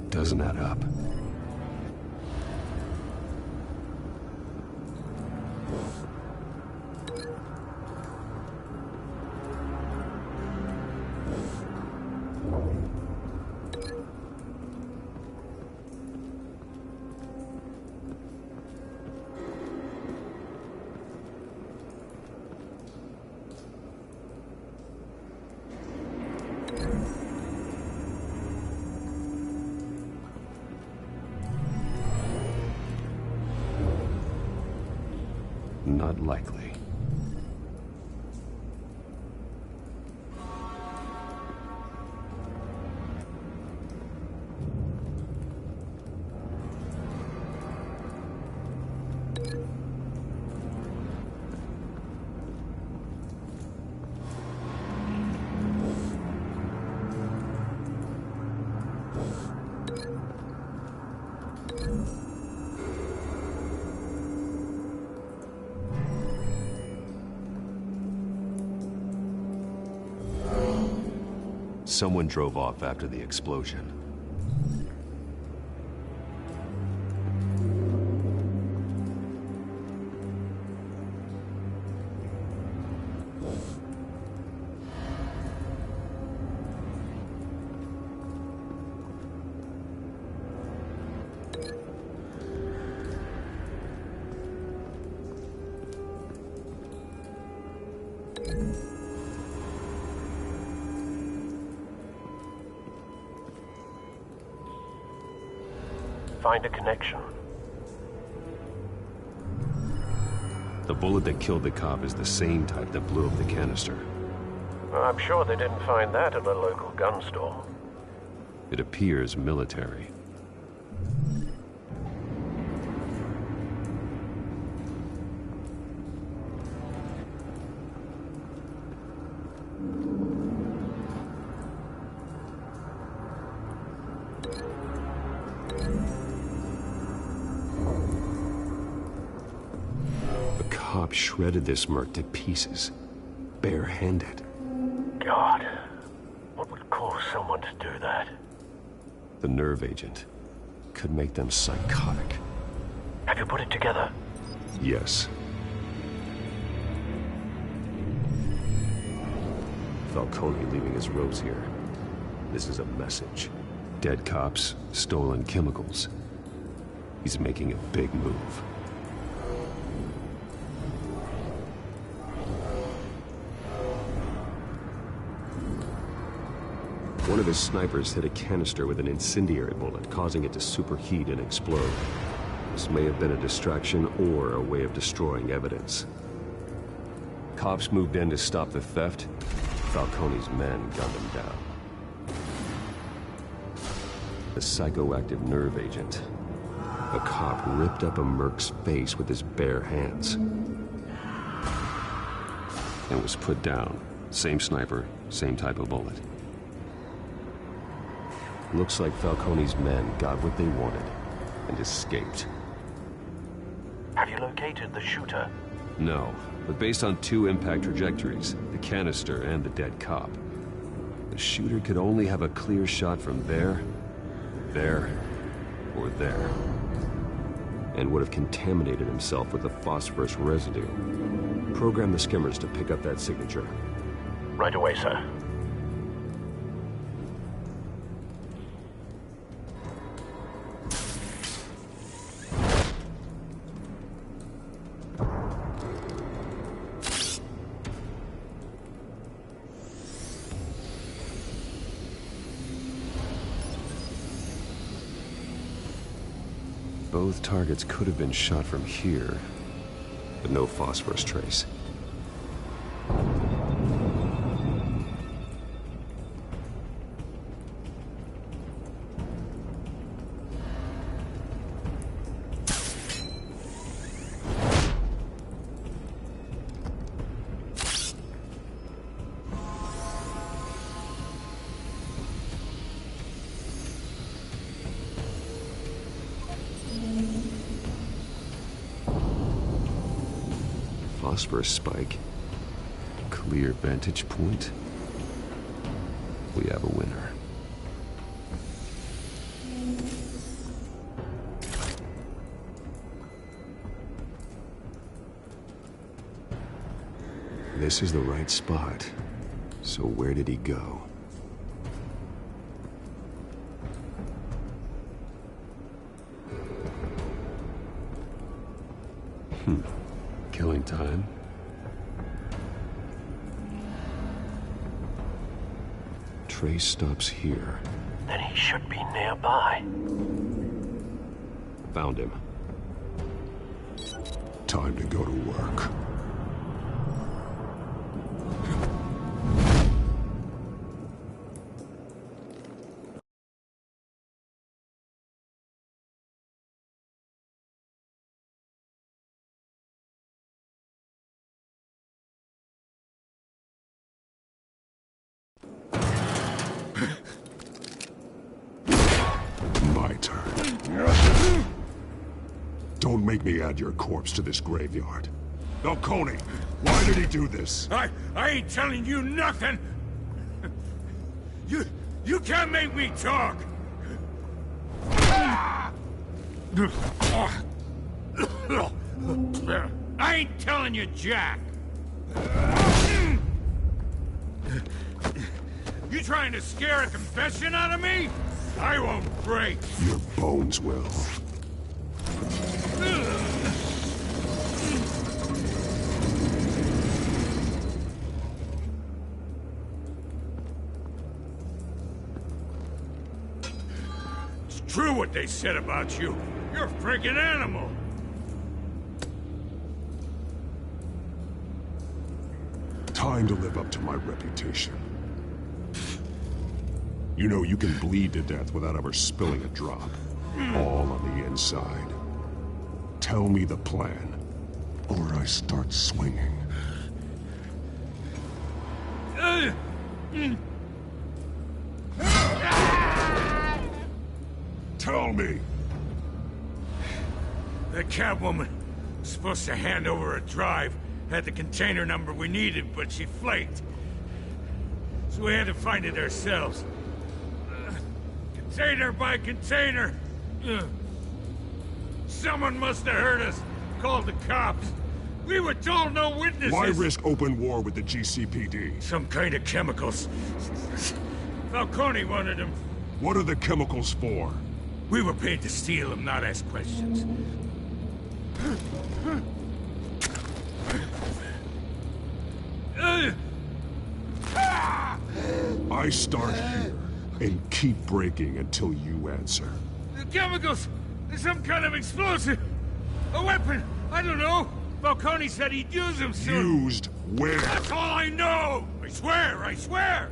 Doesn't add up. Not likely. Someone drove off after the explosion. Find a connection. The bullet that killed the cop is the same type that blew up the canister. I'm sure they didn't find that at a local gun store. It appears military. Shredded this merc to pieces, barehanded. God, what would cause someone to do that? The nerve agent could make them psychotic. Have you put it together? Yes. Falcone leaving his ropes here. This is a message. Dead cops, stolen chemicals. He's making a big move. One of his snipers hit a canister with an incendiary bullet, causing it to superheat and explode. This may have been a distraction or a way of destroying evidence. Cops moved in to stop the theft. Falcone's men gunned him down. The psychoactive nerve agent. A cop ripped up a merc's face with his bare hands. And was put down. Same sniper, same type of bullet. Looks like Falcone's men got what they wanted and escaped. Have you located the shooter? No, but based on two impact trajectories, the canister and the dead cop, the shooter could only have a clear shot from there, or there, and would have contaminated himself with the phosphorus residue. Program the skimmers to pick up that signature. Right away, sir. Both targets could have been shot from here, but no phosphorus trace. Phosphorus spike. Clear vantage point. We have a winner. This is the right spot. So where did he go? Killing time. Trace stops here. Then he should be nearby. Found him. Time to go to work. Don't make me add your corpse to this graveyard. Falcone, why did he do this? I ain't telling you nothing! You can't make me talk! I ain't telling you jack! You trying to scare a confession out of me? I won't break! Your bones will. It's true what they said about you. You're a freaking animal! Time to live up to my reputation. You know you can bleed to death without ever spilling a drop. All on the inside. Tell me the plan, or I start swinging. Tell me! The Catwoman was supposed to hand over a drive, had the container number we needed, but she flaked. So we had to find it ourselves. Container by container. Someone must have heard us, called the cops. We were told no witnesses. Why risk open war with the GCPD? Some kind of chemicals. Falcone wanted them. What are the chemicals for? We were paid to steal them, not ask questions. I start here and keep breaking until you answer. The chemicals! There's some kind of explosive! A weapon! I don't know! Falcone said he'd use them soon! Used where? That's all I know! I swear! I swear!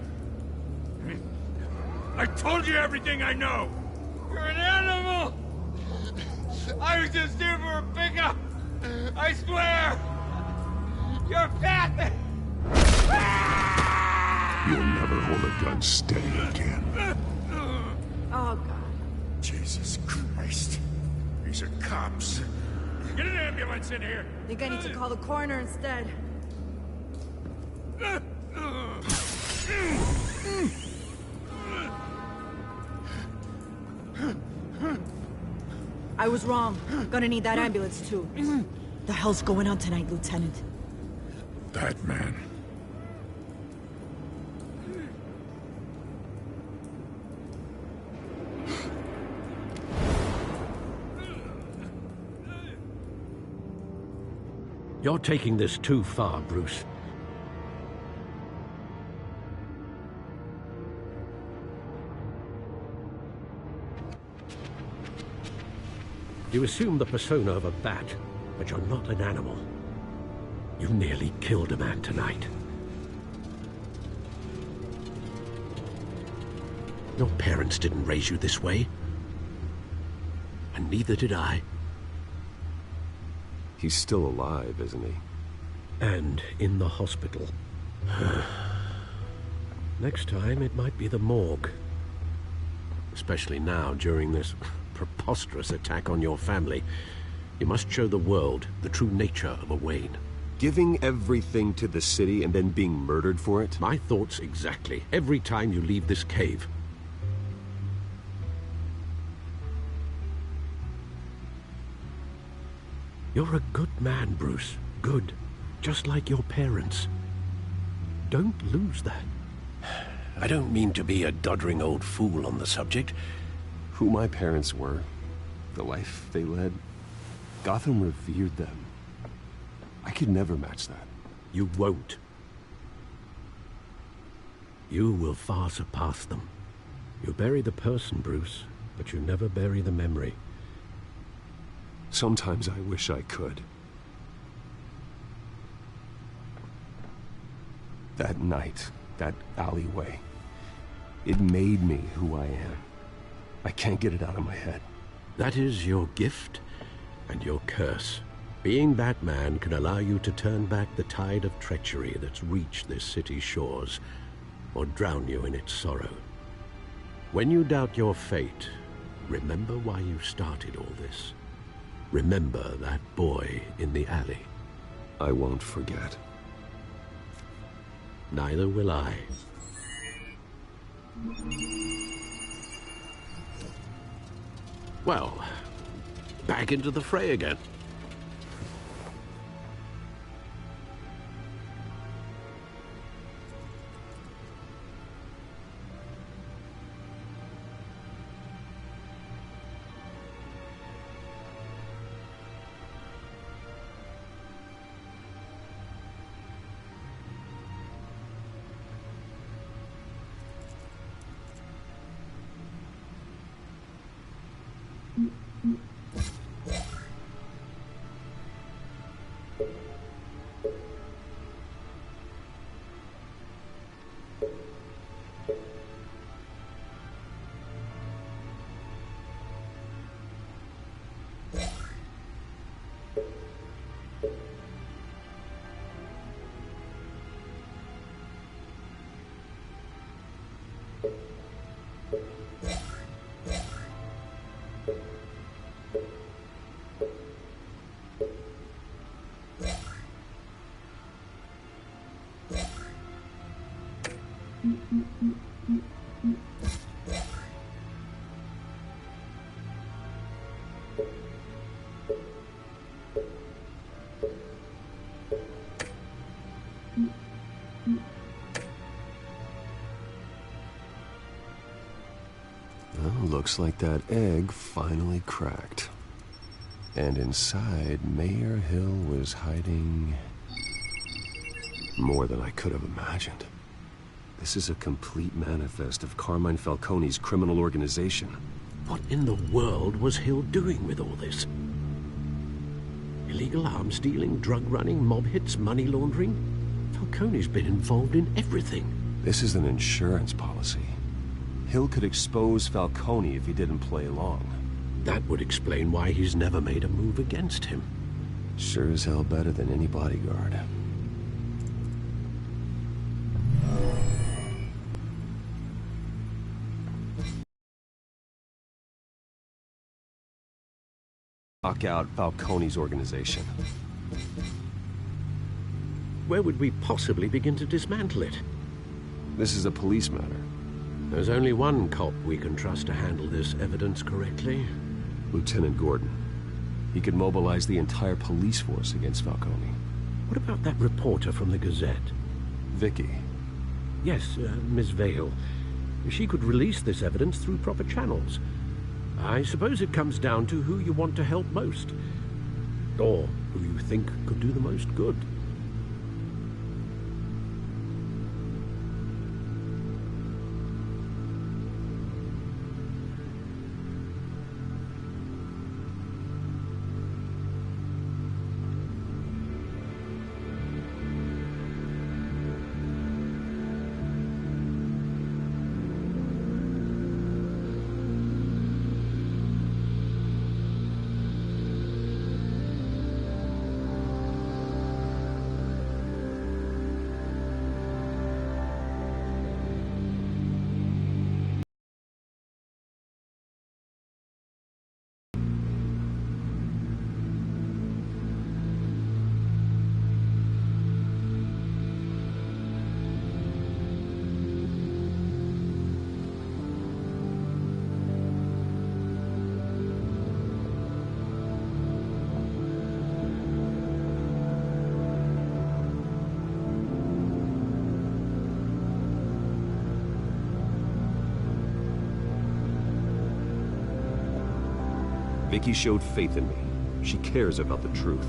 I told you everything I know! You're an animal! I was just here for a pickup! I swear! You're fat! You'll never hold a gun steady again. Oh, God. Jesus Christ. These are cops. Get an ambulance in here! Think I need to call the coroner instead. I was wrong. Gonna need that ambulance, too. The hell's going on tonight, Lieutenant? That man. You're taking this too far, Bruce. You assume the persona of a bat, but you're not an animal. You nearly killed a man tonight. Your parents didn't raise you this way. And neither did I. He's still alive, isn't he? And in the hospital. Next time, it might be the morgue. Especially now, during this preposterous attack on your family. You must show the world the true nature of a Wayne. Giving everything to the city and then being murdered for it? My thoughts exactly. Every time you leave this cave. You're a good man, Bruce. Good. Just like your parents. Don't lose that. I don't mean to be a doddering old fool on the subject. Who my parents were, the life they led, Gotham revered them. I could never match that. You won't. You will far surpass them. You bury the person, Bruce, but you never bury the memory. Sometimes I wish I could. That night, that alleyway, it made me who I am. I can't get it out of my head. That is your gift and your curse. Being Batman can allow you to turn back the tide of treachery that's reached this city's shores, or drown you in its sorrow. When you doubt your fate, remember why you started all this. Remember that boy in the alley. I won't forget. Neither will I. Well, back into the fray again. Well, looks like that egg finally cracked. And inside, Mayor Hill was hiding more than I could have imagined. This is a complete manifest of Carmine Falcone's criminal organization. What in the world was Hill doing with all this? Illegal arms dealing, drug running, mob hits, money laundering? Falcone's been involved in everything. This is an insurance policy. Hill could expose Falcone if he didn't play along. That would explain why he's never made a move against him. Sure as hell better than any bodyguard. Knock out Falcone's organization. Where would we possibly begin to dismantle it? This is a police matter. There's only one cop we can trust to handle this evidence correctly. Lieutenant Gordon. He could mobilize the entire police force against Falcone. What about that reporter from the Gazette? Vicky. Yes, Miss Vale. She could release this evidence through proper channels. I suppose it comes down to who you want to help most. Or who you think could do the most good. Vicky showed faith in me. She cares about the truth.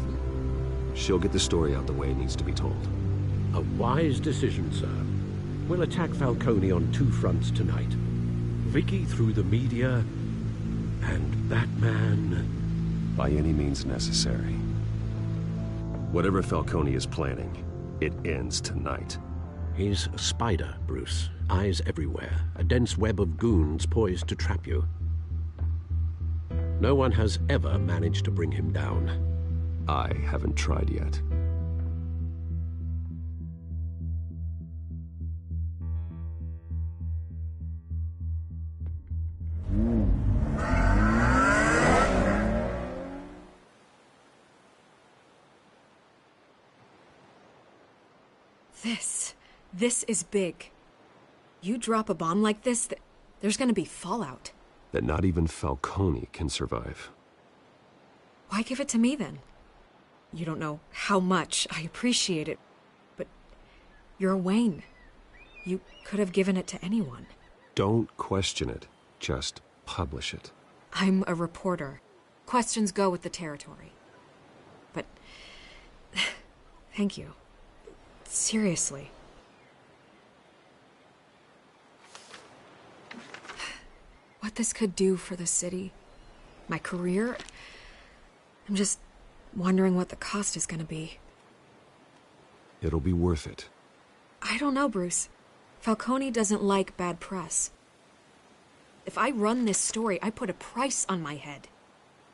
She'll get the story out the way it needs to be told. A wise decision, sir. We'll attack Falcone on two fronts tonight. Vicky through the media, and Batman... by any means necessary. Whatever Falcone is planning, it ends tonight. He's a spider, Bruce. Eyes everywhere. A dense web of goons poised to trap you. No one has ever managed to bring him down. I haven't tried yet. This is big. You drop a bomb like this, there's gonna be fallout. That not even Falcone can survive. Why give it to me, then? You don't know how much I appreciate it, but you're Wayne. You could have given it to anyone. Don't question it. Just publish it. I'm a reporter. Questions go with the territory. But thank you. Seriously. What this could do for the city, my career, I'm just wondering what the cost is gonna be. It'll be worth it. I don't know, Bruce. Falcone doesn't like bad press. If I run this story, I put a price on my head.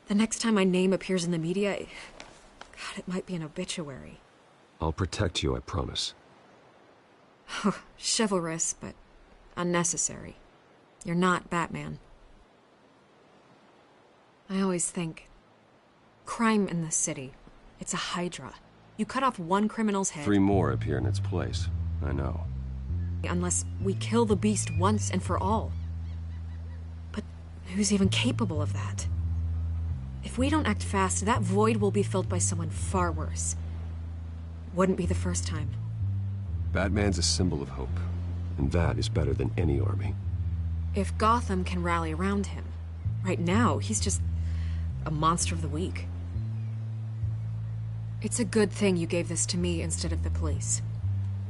The next time my name appears in the media, God, it might be an obituary. I'll protect you, I promise. Chivalrous, but unnecessary. You're not Batman. I always think, crime in the city, it's a hydra. You cut off one criminal's head... 3 more appear in its place. I know. Unless we kill the beast once and for all. But who's even capable of that? If we don't act fast, that void will be filled by someone far worse. Wouldn't be the first time. Batman's a symbol of hope, and that is better than any army. If Gotham can rally around him, right now he's just a monster of the week. It's a good thing you gave this to me instead of the police.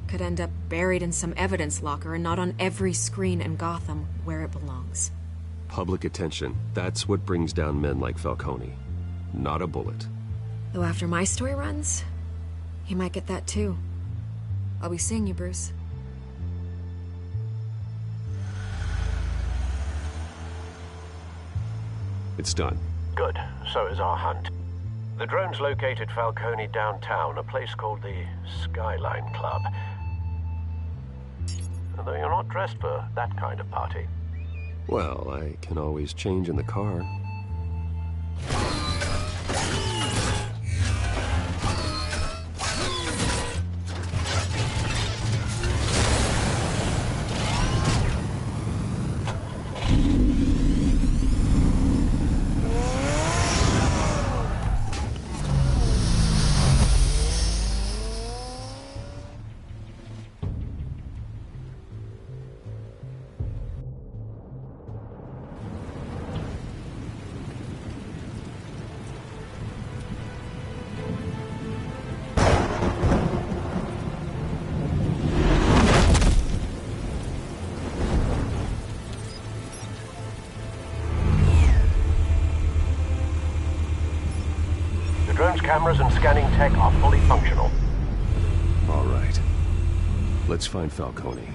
Could end up buried in some evidence locker and not on every screen in Gotham where it belongs. Public attention, that's what brings down men like Falcone. Not a bullet. Though after my story runs, he might get that too. I'll be seeing you, Bruce. It's done. Good. So is our hunt. The drones located Falcone downtown, a place called the Skyline Club. Although you're not dressed for that kind of party. Well, I can always change in the car. Cameras and scanning tech are fully functional. All right. Let's find Falcone.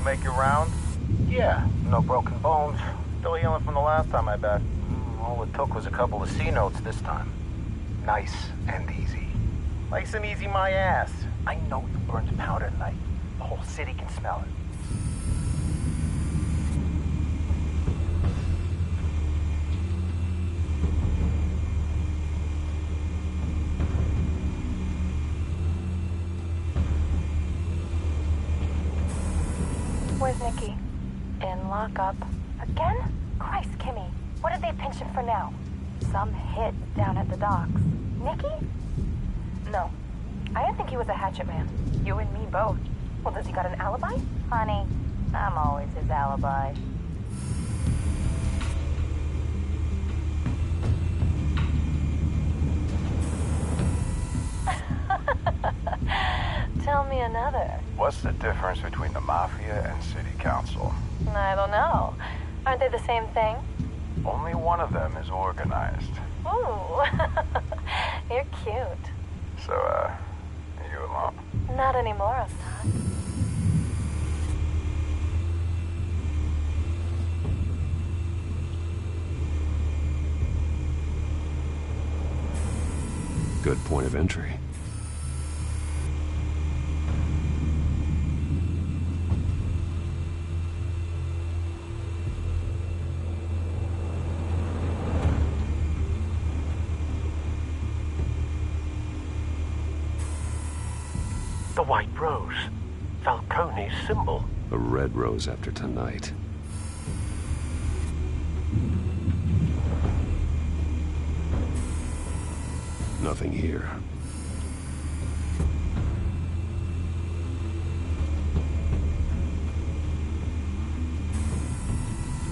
Make your round? Yeah, no broken bones. Still healing from the last time I bet. All it took was a couple of C notes this time. Nice and easy. Nice and easy my ass. I know you burned powder tonight. The whole city can smell it. Where's Nikki? In lockup. Again? Christ, Kimmy. What did they pinch him for now? Some hit down at the docks. Nikki? No. I didn't think he was a hatchet man. You and me both. Well, does he got an alibi? Honey, I'm always his alibi. Tell me another. What's the difference between the Mafia and City Council? I don't know. Aren't they the same thing? Only one of them is organized. Ooh. You're cute. So, you alone? Not anymore, Assad. Good point of entry. The White Rose. Falcone's symbol. A red rose after tonight. Nothing here.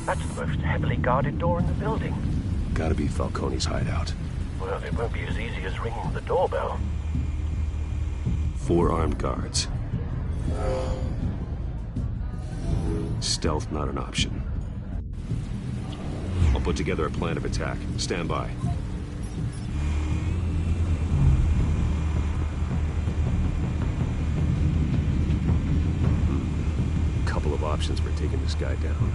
That's the most heavily guarded door in the building. Gotta be Falcone's hideout. Well, it won't be as easy as ringing the doorbell. 4 armed guards. Stealth not an option. I'll put together a plan of attack. Stand by. Couple of options for taking this guy down.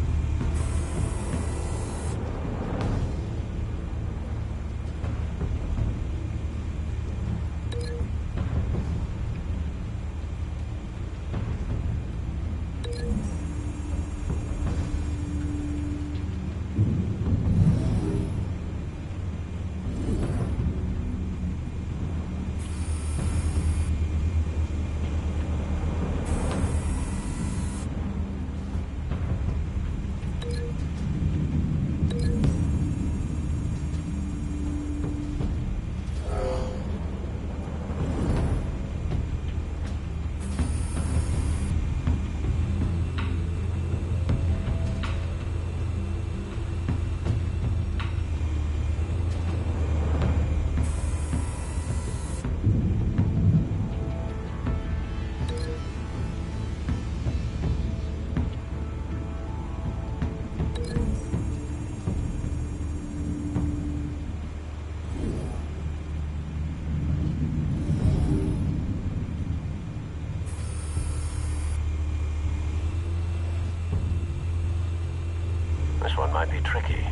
This one might be tricky.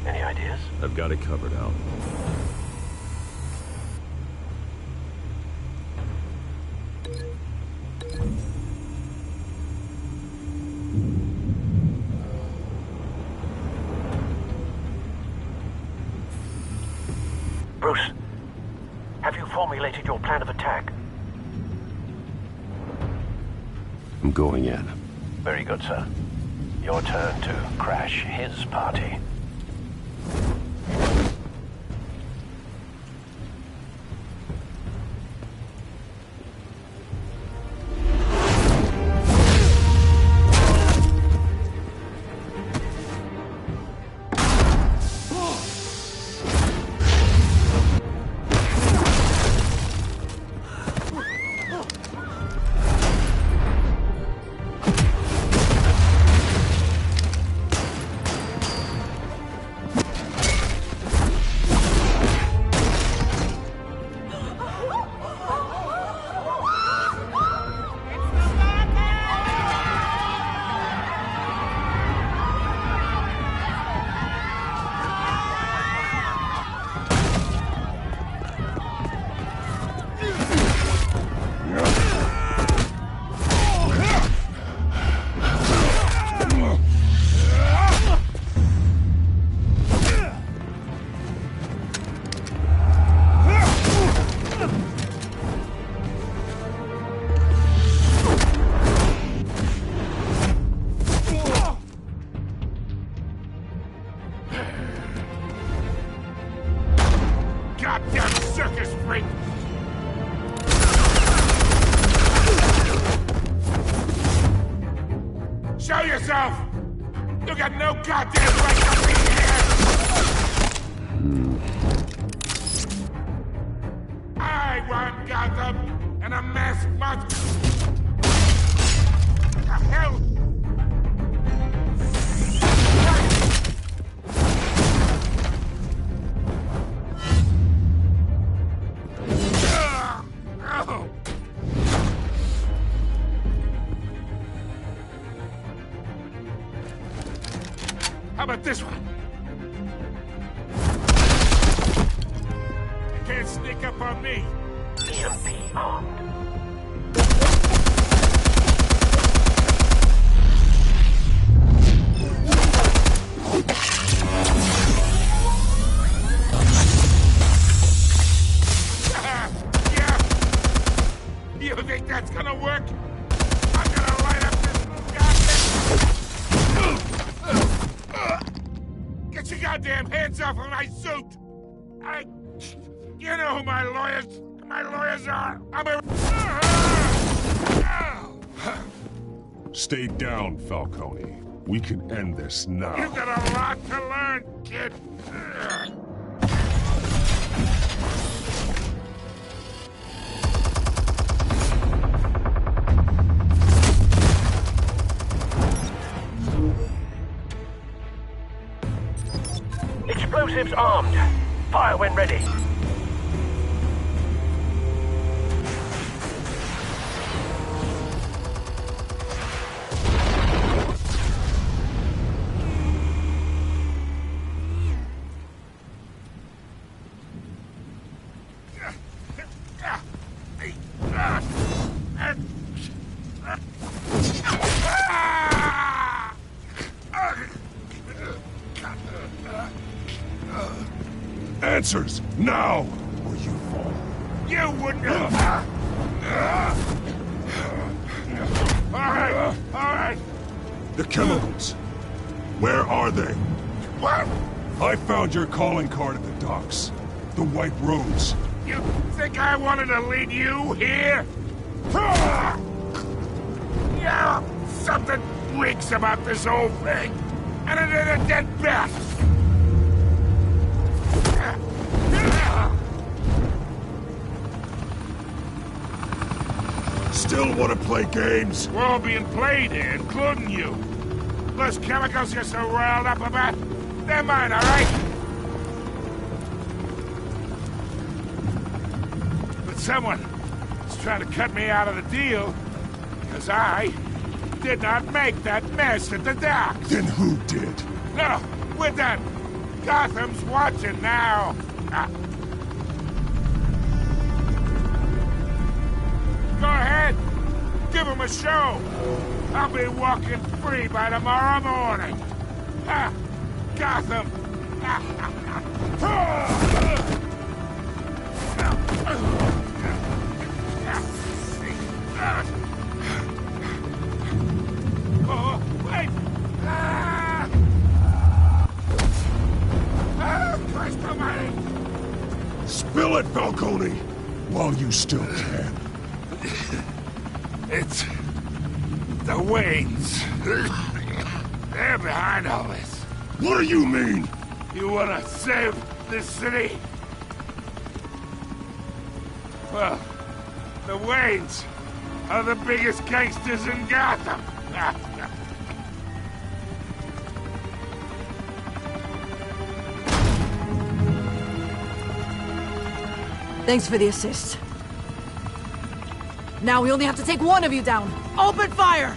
Any ideas? I've got it covered, Al. Bruce, have you formulated your plan of attack? I'm going in. Very good, sir. Your turn to crash his party. Goddamn circus freak! Show yourself! You got no goddamn right to be here! I want Gotham and a masked monster! The hell? this one! You can't sneak up on me! EMP armed. You think that's gonna work? I'm gonna light up this goddamn... Get your goddamn hands off of my suit! You know who my lawyers are! I'm a... Stay down, Falcone. We can end this now. You got a lot to learn, kid! Explosives armed. Fire when ready. Answers, now! Or you fall. You wouldn't have... All right. The chemicals. Where are they? What? I found your calling card at the docks. The White Rose. You think I wanted to lead you here? Yeah, something reeks about this whole thing. And it is a dead bat. Still want to play games? We're all being played here, including you. Those chemicals you're so riled up about, they're mine, all right? But someone is trying to cut me out of the deal because I did not make that mess at the docks. Then who did? No, we're done. Gotham's watching now. Go ahead. Give him a show. I'll be walking free by tomorrow morning. Gotham. Oh, wait. Christ almighty. Spill it, Falcone, while you still can. It's the Waynes. They're behind all this. What do you mean? You want to save this city? Well, the Waynes are the biggest gangsters in Gotham. Thanks for the assist. Now we only have to take one of you down. Open fire!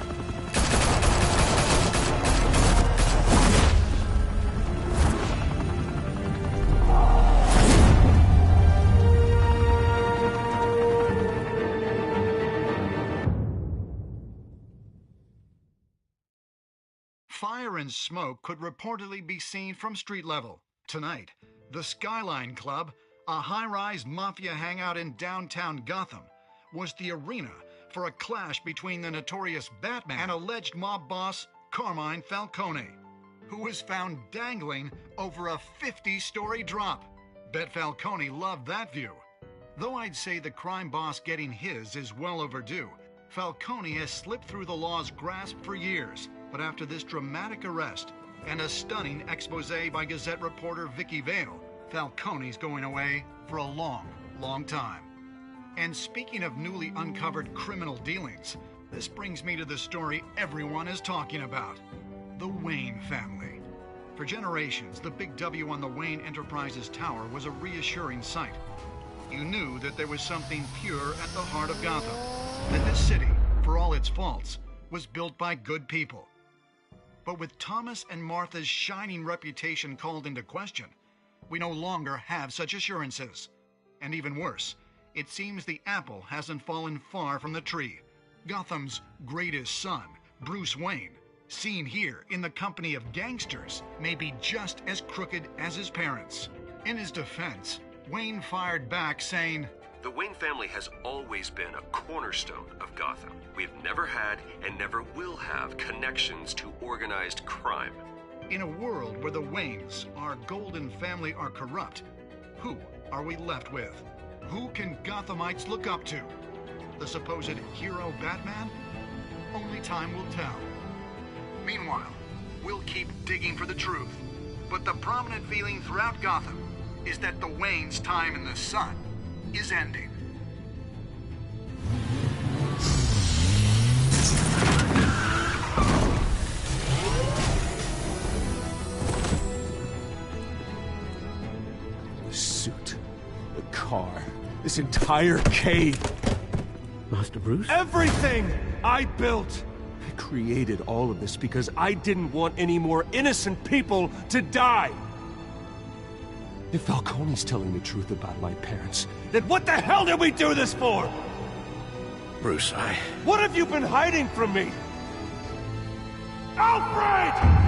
Fire and smoke could reportedly be seen from street level. Tonight, the Skyline Club, a high-rise mafia hangout in downtown Gotham, was the arena for a clash between the notorious Batman and alleged mob boss Carmine Falcone, who was found dangling over a 50-story drop. Bet Falcone loved that view. Though I'd say the crime boss getting his is well overdue, Falcone has slipped through the law's grasp for years. But after this dramatic arrest and a stunning expose by Gazette reporter Vicky Vale, Falcone's going away for a long, long time. And speaking of newly uncovered criminal dealings, this brings me to the story everyone is talking about: the Wayne family. For generations, the big W on the Wayne Enterprises Tower was a reassuring sight. You knew that there was something pure at the heart of Gotham, that this city, for all its faults, was built by good people. But with Thomas and Martha's shining reputation called into question, we no longer have such assurances. And even worse, it seems the apple hasn't fallen far from the tree. Gotham's greatest son, Bruce Wayne, seen here in the company of gangsters, may be just as crooked as his parents. In his defense, Wayne fired back saying, "The Wayne family has always been a cornerstone of Gotham. We've never had and never will have connections to organized crime." In a world where the Waynes, our golden family, are corrupt, who are we left with? Who can Gothamites look up to? The supposed hero Batman? Only time will tell. Meanwhile, we'll keep digging for the truth. But the prominent feeling throughout Gotham is that the Waynes' time in the sun is ending. The suit, the car, this entire cave. Master Bruce? Everything I built! I created all of this because I didn't want any more innocent people to die! If Falcone's telling the truth about my parents, then what the hell did we do this for? Bruce, What have you been hiding from me? Alfred!